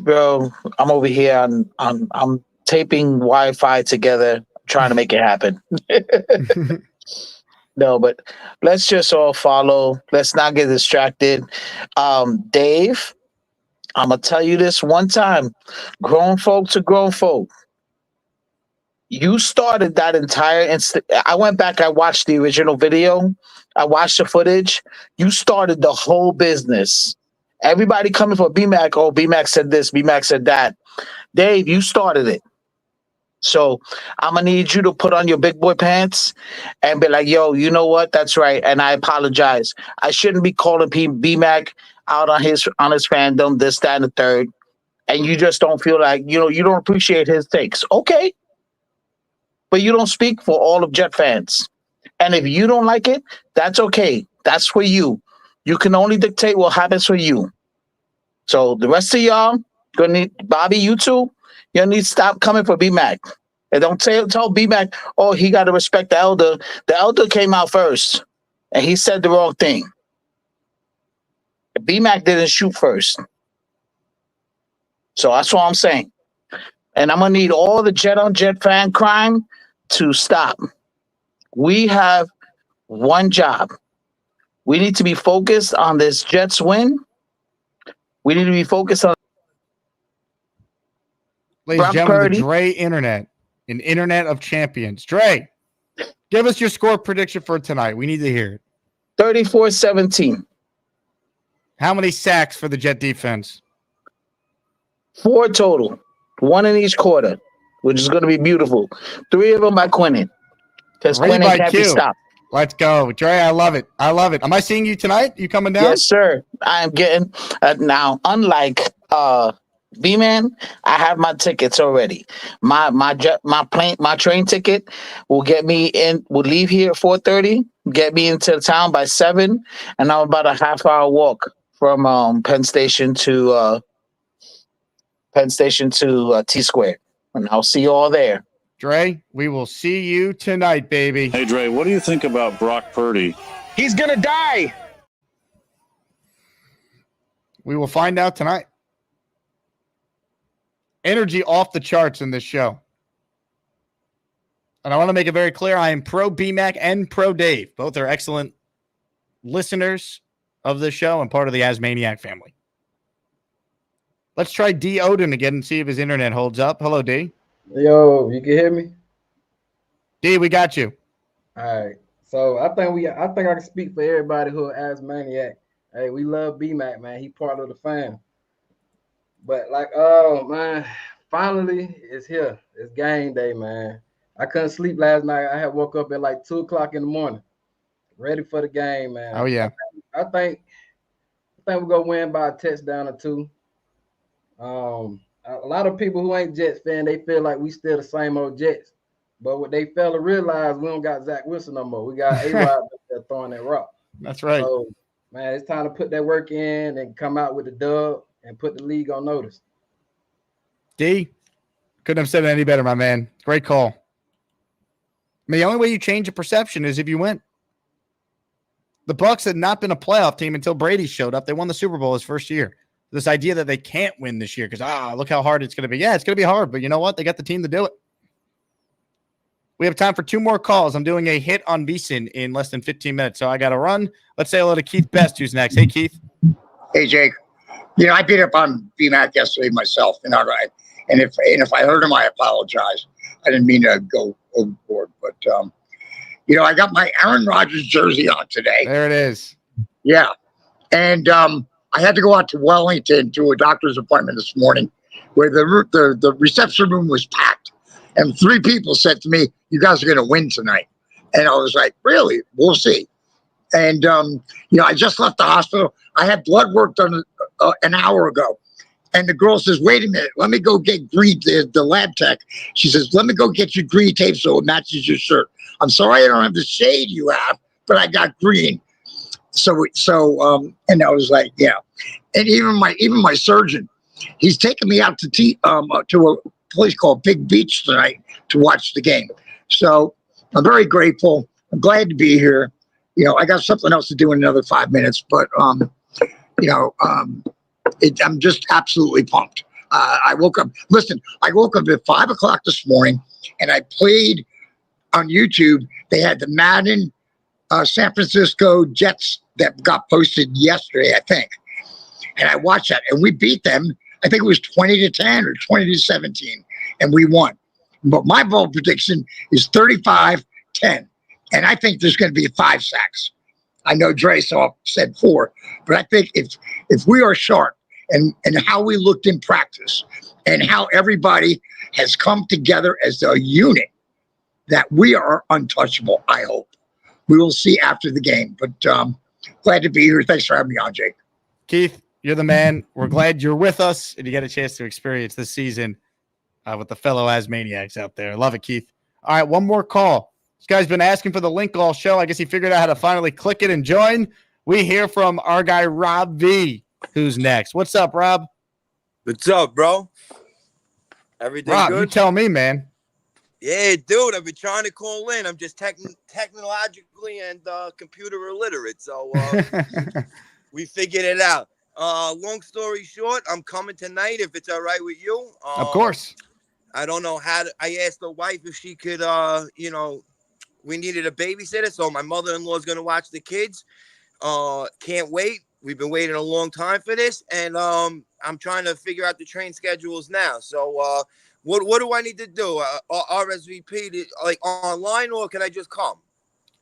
Bro, I'm over here I'm taping Wi-Fi together, trying to make it happen. No, but let's just all follow. Let's not get distracted. Dave, I'm going to tell you this one time. Grown folk to grown folk. You started that entire I went back, I watched the original video. I watched the footage. You started the whole business. Everybody coming for BMAC. Oh, BMAC said this. BMAC said that. Dave, you started it. So I'm going to need you to put on your big boy pants and be like, yo, you know what? That's right. And I apologize. I shouldn't be calling BMAC out on his fandom, this, that, and the third. And you just don't feel like, you don't appreciate his takes. Okay. But you don't speak for all of Jet fans. And if you don't like it, that's okay. That's for you. You can only dictate what happens for you. So the rest of y'all, gonna need Bobby, you too. You need to stop coming for BMAC. And don't tell BMAC, oh, he got to respect the elder. The elder came out first, and he said the wrong thing. BMAC didn't shoot first. So that's what I'm saying. And I'm going to need all the Jet on Jet fan crime to stop. We have one job. We need to be focused on this Jets win. We need to be focused on Ladies and gentlemen, the Dre Internet, an internet of champions. Dre, give us your score prediction for tonight. We need to hear it. 34-17. How many sacks for the Jet defense? 4 total. 1 in each quarter, which is going to be beautiful. 3 of them by Quinnen. Because Quinnen can't be stopped. Let's go. Dre, I love it. I love it. Am I seeing you tonight? You coming down? Yes, sir. I am getting now, unlike B-Man, I have my tickets already. My train ticket will get me in. Will leave here at 4:30. Get me into the town by 7, and I'm about a half-hour walk from Penn Station to T Square, and I'll see you all there. Dre, we will see you tonight, baby. Hey, Dre, what do you think about Brock Purdy? He's gonna die. We will find out tonight. Energy off the charts in this show. And I want to make it very clear, I am pro BMAC and pro Dave. Both are excellent listeners of this show and part of the Asmaniac family. Let's try D. Odin again and see if his internet holds up. Hello, D. Yo, you can hear me? D, we got you. All right. So I think I can speak for everybody who is Asmaniac. Hey, we love BMAC, man. He part of the fam. But oh man, finally it's here. It's game day, man. I couldn't sleep last night. I had woke up at 2:00 in the morning, ready for the game, man. Oh yeah. I think we're gonna win by a touchdown or 2. A lot of people who ain't Jets fan, they feel like we still the same old Jets. But what they fail to realize, we don't got Zach Wilson no more. We got A-Rod throwing that rock. That's right. So man, it's time to put that work in and come out with the dub and put the league on notice. D, couldn't have said it any better, my man. Great call. I mean, the only way you change a perception is if you win. The Bucs had not been a playoff team until Brady showed up. They won the Super Bowl his first year. This idea that they can't win this year because, look how hard it's going to be. Yeah, it's going to be hard, but you know what? They got the team to do it. We have time for 2 more calls. I'm doing a hit on Beeson in less than 15 minutes, so I got to run. Let's say hello to Keith Best, who's next. Hey, Keith. Hey, Jake. I beat up on BMAC yesterday myself, and if I hurt him, I apologize. I didn't mean to go overboard, but I got my Aaron Rodgers jersey on today. There it is. Yeah, and I had to go out to Wellington to a doctor's appointment this morning, where the reception room was packed, And 3 people said to me, "You guys are going to win tonight." And I was like, "Really? We'll see." And I just left the hospital. I had blood work done an hour ago. And the girl says, "Wait a minute, let me go get green." The lab tech, she says, "Let me go get you green tape so it matches your shirt." I'm sorry I don't have the shade you have, but I got green. And I was like, yeah. And even my surgeon, he's taking me out to a place called Big Beach tonight to watch the game. So I'm very grateful. I'm glad to be here. I got something else to do in another 5 minutes, but I'm just absolutely pumped. I woke up at 5 o'clock this morning, and I played on YouTube. They had the Madden San Francisco Jets that got posted yesterday, I think. And I watched that, and we beat them. I think it was 20-10 or 20-17, and we won. But my bold prediction is 35-10, and I think there's going to be 5 sacks. I know Dre said 4, but I think if we are sharp and how we looked in practice and how everybody has come together as a unit, that we are untouchable, I hope. We will see after the game, but glad to be here. Thanks for having me on, Jake. Keith, you're the man. We're glad you're with us and you get a chance to experience this season with the fellow Asmaniacs out there. Love it, Keith. All right, one more call. This guy's been asking for the link all show. I guess he figured out how to finally click it and join. We hear from our guy, Rob V, who's next. What's up, Rob? What's up, bro? Everything Rob, good? you tell me, man. Yeah, dude, I've been trying to call in. I'm just technologically and computer illiterate, so we figured it out. Long story short, I'm coming tonight if it's all right with you. Of course. I don't know how to. I asked the wife if she could, we needed a babysitter, so my mother-in-law is going to watch the kids. Can't wait. We've been waiting a long time for this, and I'm trying to figure out the train schedules now. So what do I need to do? RSVP, like online, or can I just come?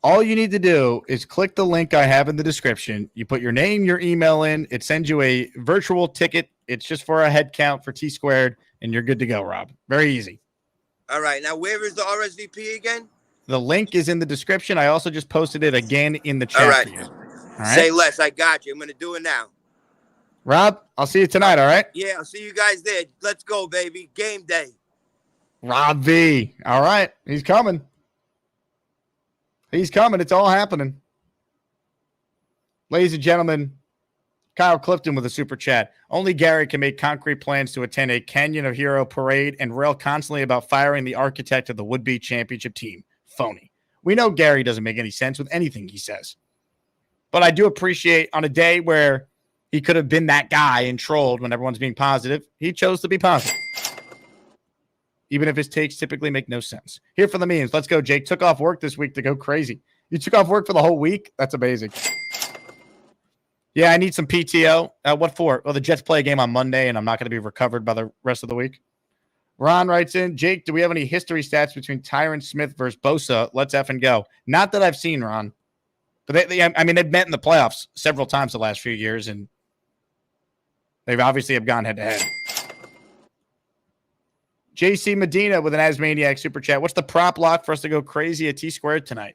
All you need to do is click the link I have in the description. You put your name, your email in. It sends you a virtual ticket. It's just for a head count for T squared, and you're good to go, Rob. Very easy. All right. Now, where is the RSVP again? The link is in the description. I also just posted it again in the chat all right. for you. All right. Say less. I got you. I'm going to do it now. Rob, I'll see you tonight, all right? Yeah, I'll see you guys there. Let's go, baby. Game day. Rob V. All right. He's coming. He's coming. It's all happening. Ladies and gentlemen, Kyle Clifton with a super chat. Only Gary can make concrete plans to attend a Canyon of Hero parade and rail constantly about firing the architect of the would-be championship team. Phony. We know Gary doesn't make any sense with anything he says. But I do appreciate on a day where he could have been that guy and trolled when everyone's being positive, he chose to be positive. Even if his takes typically make no sense. Here for the memes. Let's go, Jake. Took off work this week to go crazy. You took off work for the whole week? That's amazing. Yeah, I need some PTO. What for? Well, the Jets play a game on Monday, and I'm not going to be recovered by the rest of the week. Ron writes in, Jake, do we have any history stats between Tyron Smith versus Bosa? Let's effing go. Not that I've seen, Ron. But they've met in the playoffs several times the last few years, and they've obviously have gone head-to-head. JC Medina with an Asmaniac super chat. What's the prop lock for us to go crazy at T squared tonight?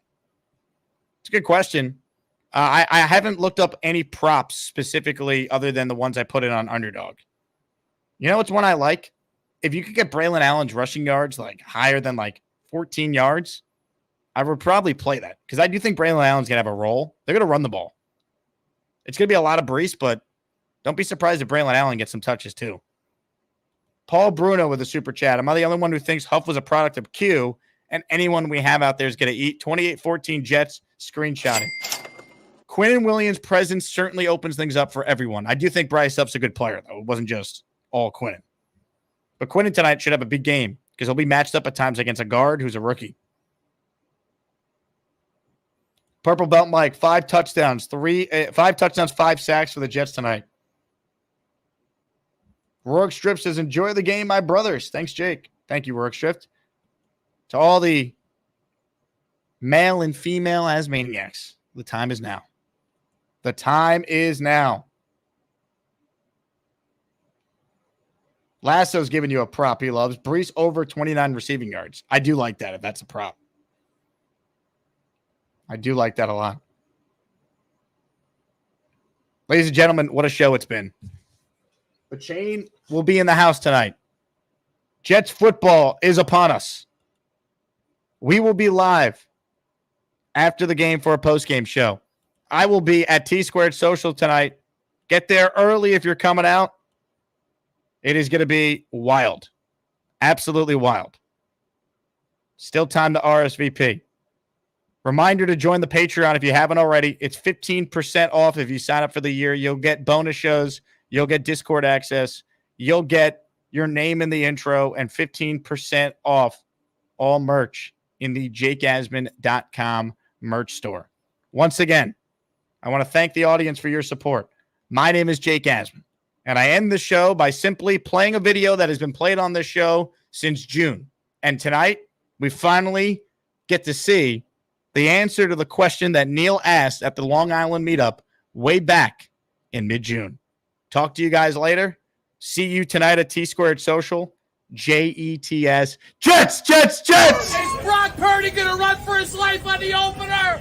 It's a good question. I haven't looked up any props specifically other than the ones I put in on Underdog. You know what's one I like? If you could get Braylon Allen's rushing yards like higher than like 14 yards, I would probably play that because I do think Braylon Allen's going to have a role. They're going to run the ball. It's going to be a lot of Brees, but don't be surprised if Braylon Allen gets some touches too. Paul Bruno with a super chat. Am I the only one who thinks Huff was a product of Q and anyone we have out there is going to eat? 28-14 Jets, screenshotted. Quinn Williams' presence certainly opens things up for everyone. I do think Bryce Huff's a good player, though. It wasn't just all Quinn. But Quinn tonight should have a big game because he'll be matched up at times against a guard who's a rookie. Purple Belt Mike, 5 touchdowns, 5 sacks for the Jets tonight. Rourke Strip says, enjoy the game, my brothers. Thanks, Jake. Thank you, Rourke Strip. To all the male and female Asmaniacs, the time is now. The time is now. Lasso's giving you a prop he loves. Brees over 29 receiving yards. I do like that if that's a prop. I do like that a lot. Ladies and gentlemen, what a show it's been. The chain will be in the house tonight. Jets football is upon us. We will be live after the game for a post-game show. I will be at T-Squared Social tonight. Get there early if you're coming out. It is going to be wild. Absolutely wild. Still time to RSVP. Reminder to join the Patreon if you haven't already. It's 15% off if you sign up for the year. You'll get bonus shows. You'll get Discord access. You'll get your name in the intro and 15% off all merch in the jakeasman.com merch store. Once again, I want to thank the audience for your support. My name is Jake Asman, and I end the show by simply playing a video that has been played on this show since June. And tonight, we finally get to see the answer to the question that Neil asked at the Long Island meetup way back in mid-June. Talk to you guys later. See you tonight at T-Squared Social. JETS. Jets, Jets, Jets! Is Brock Purdy going to run for his life on the opener?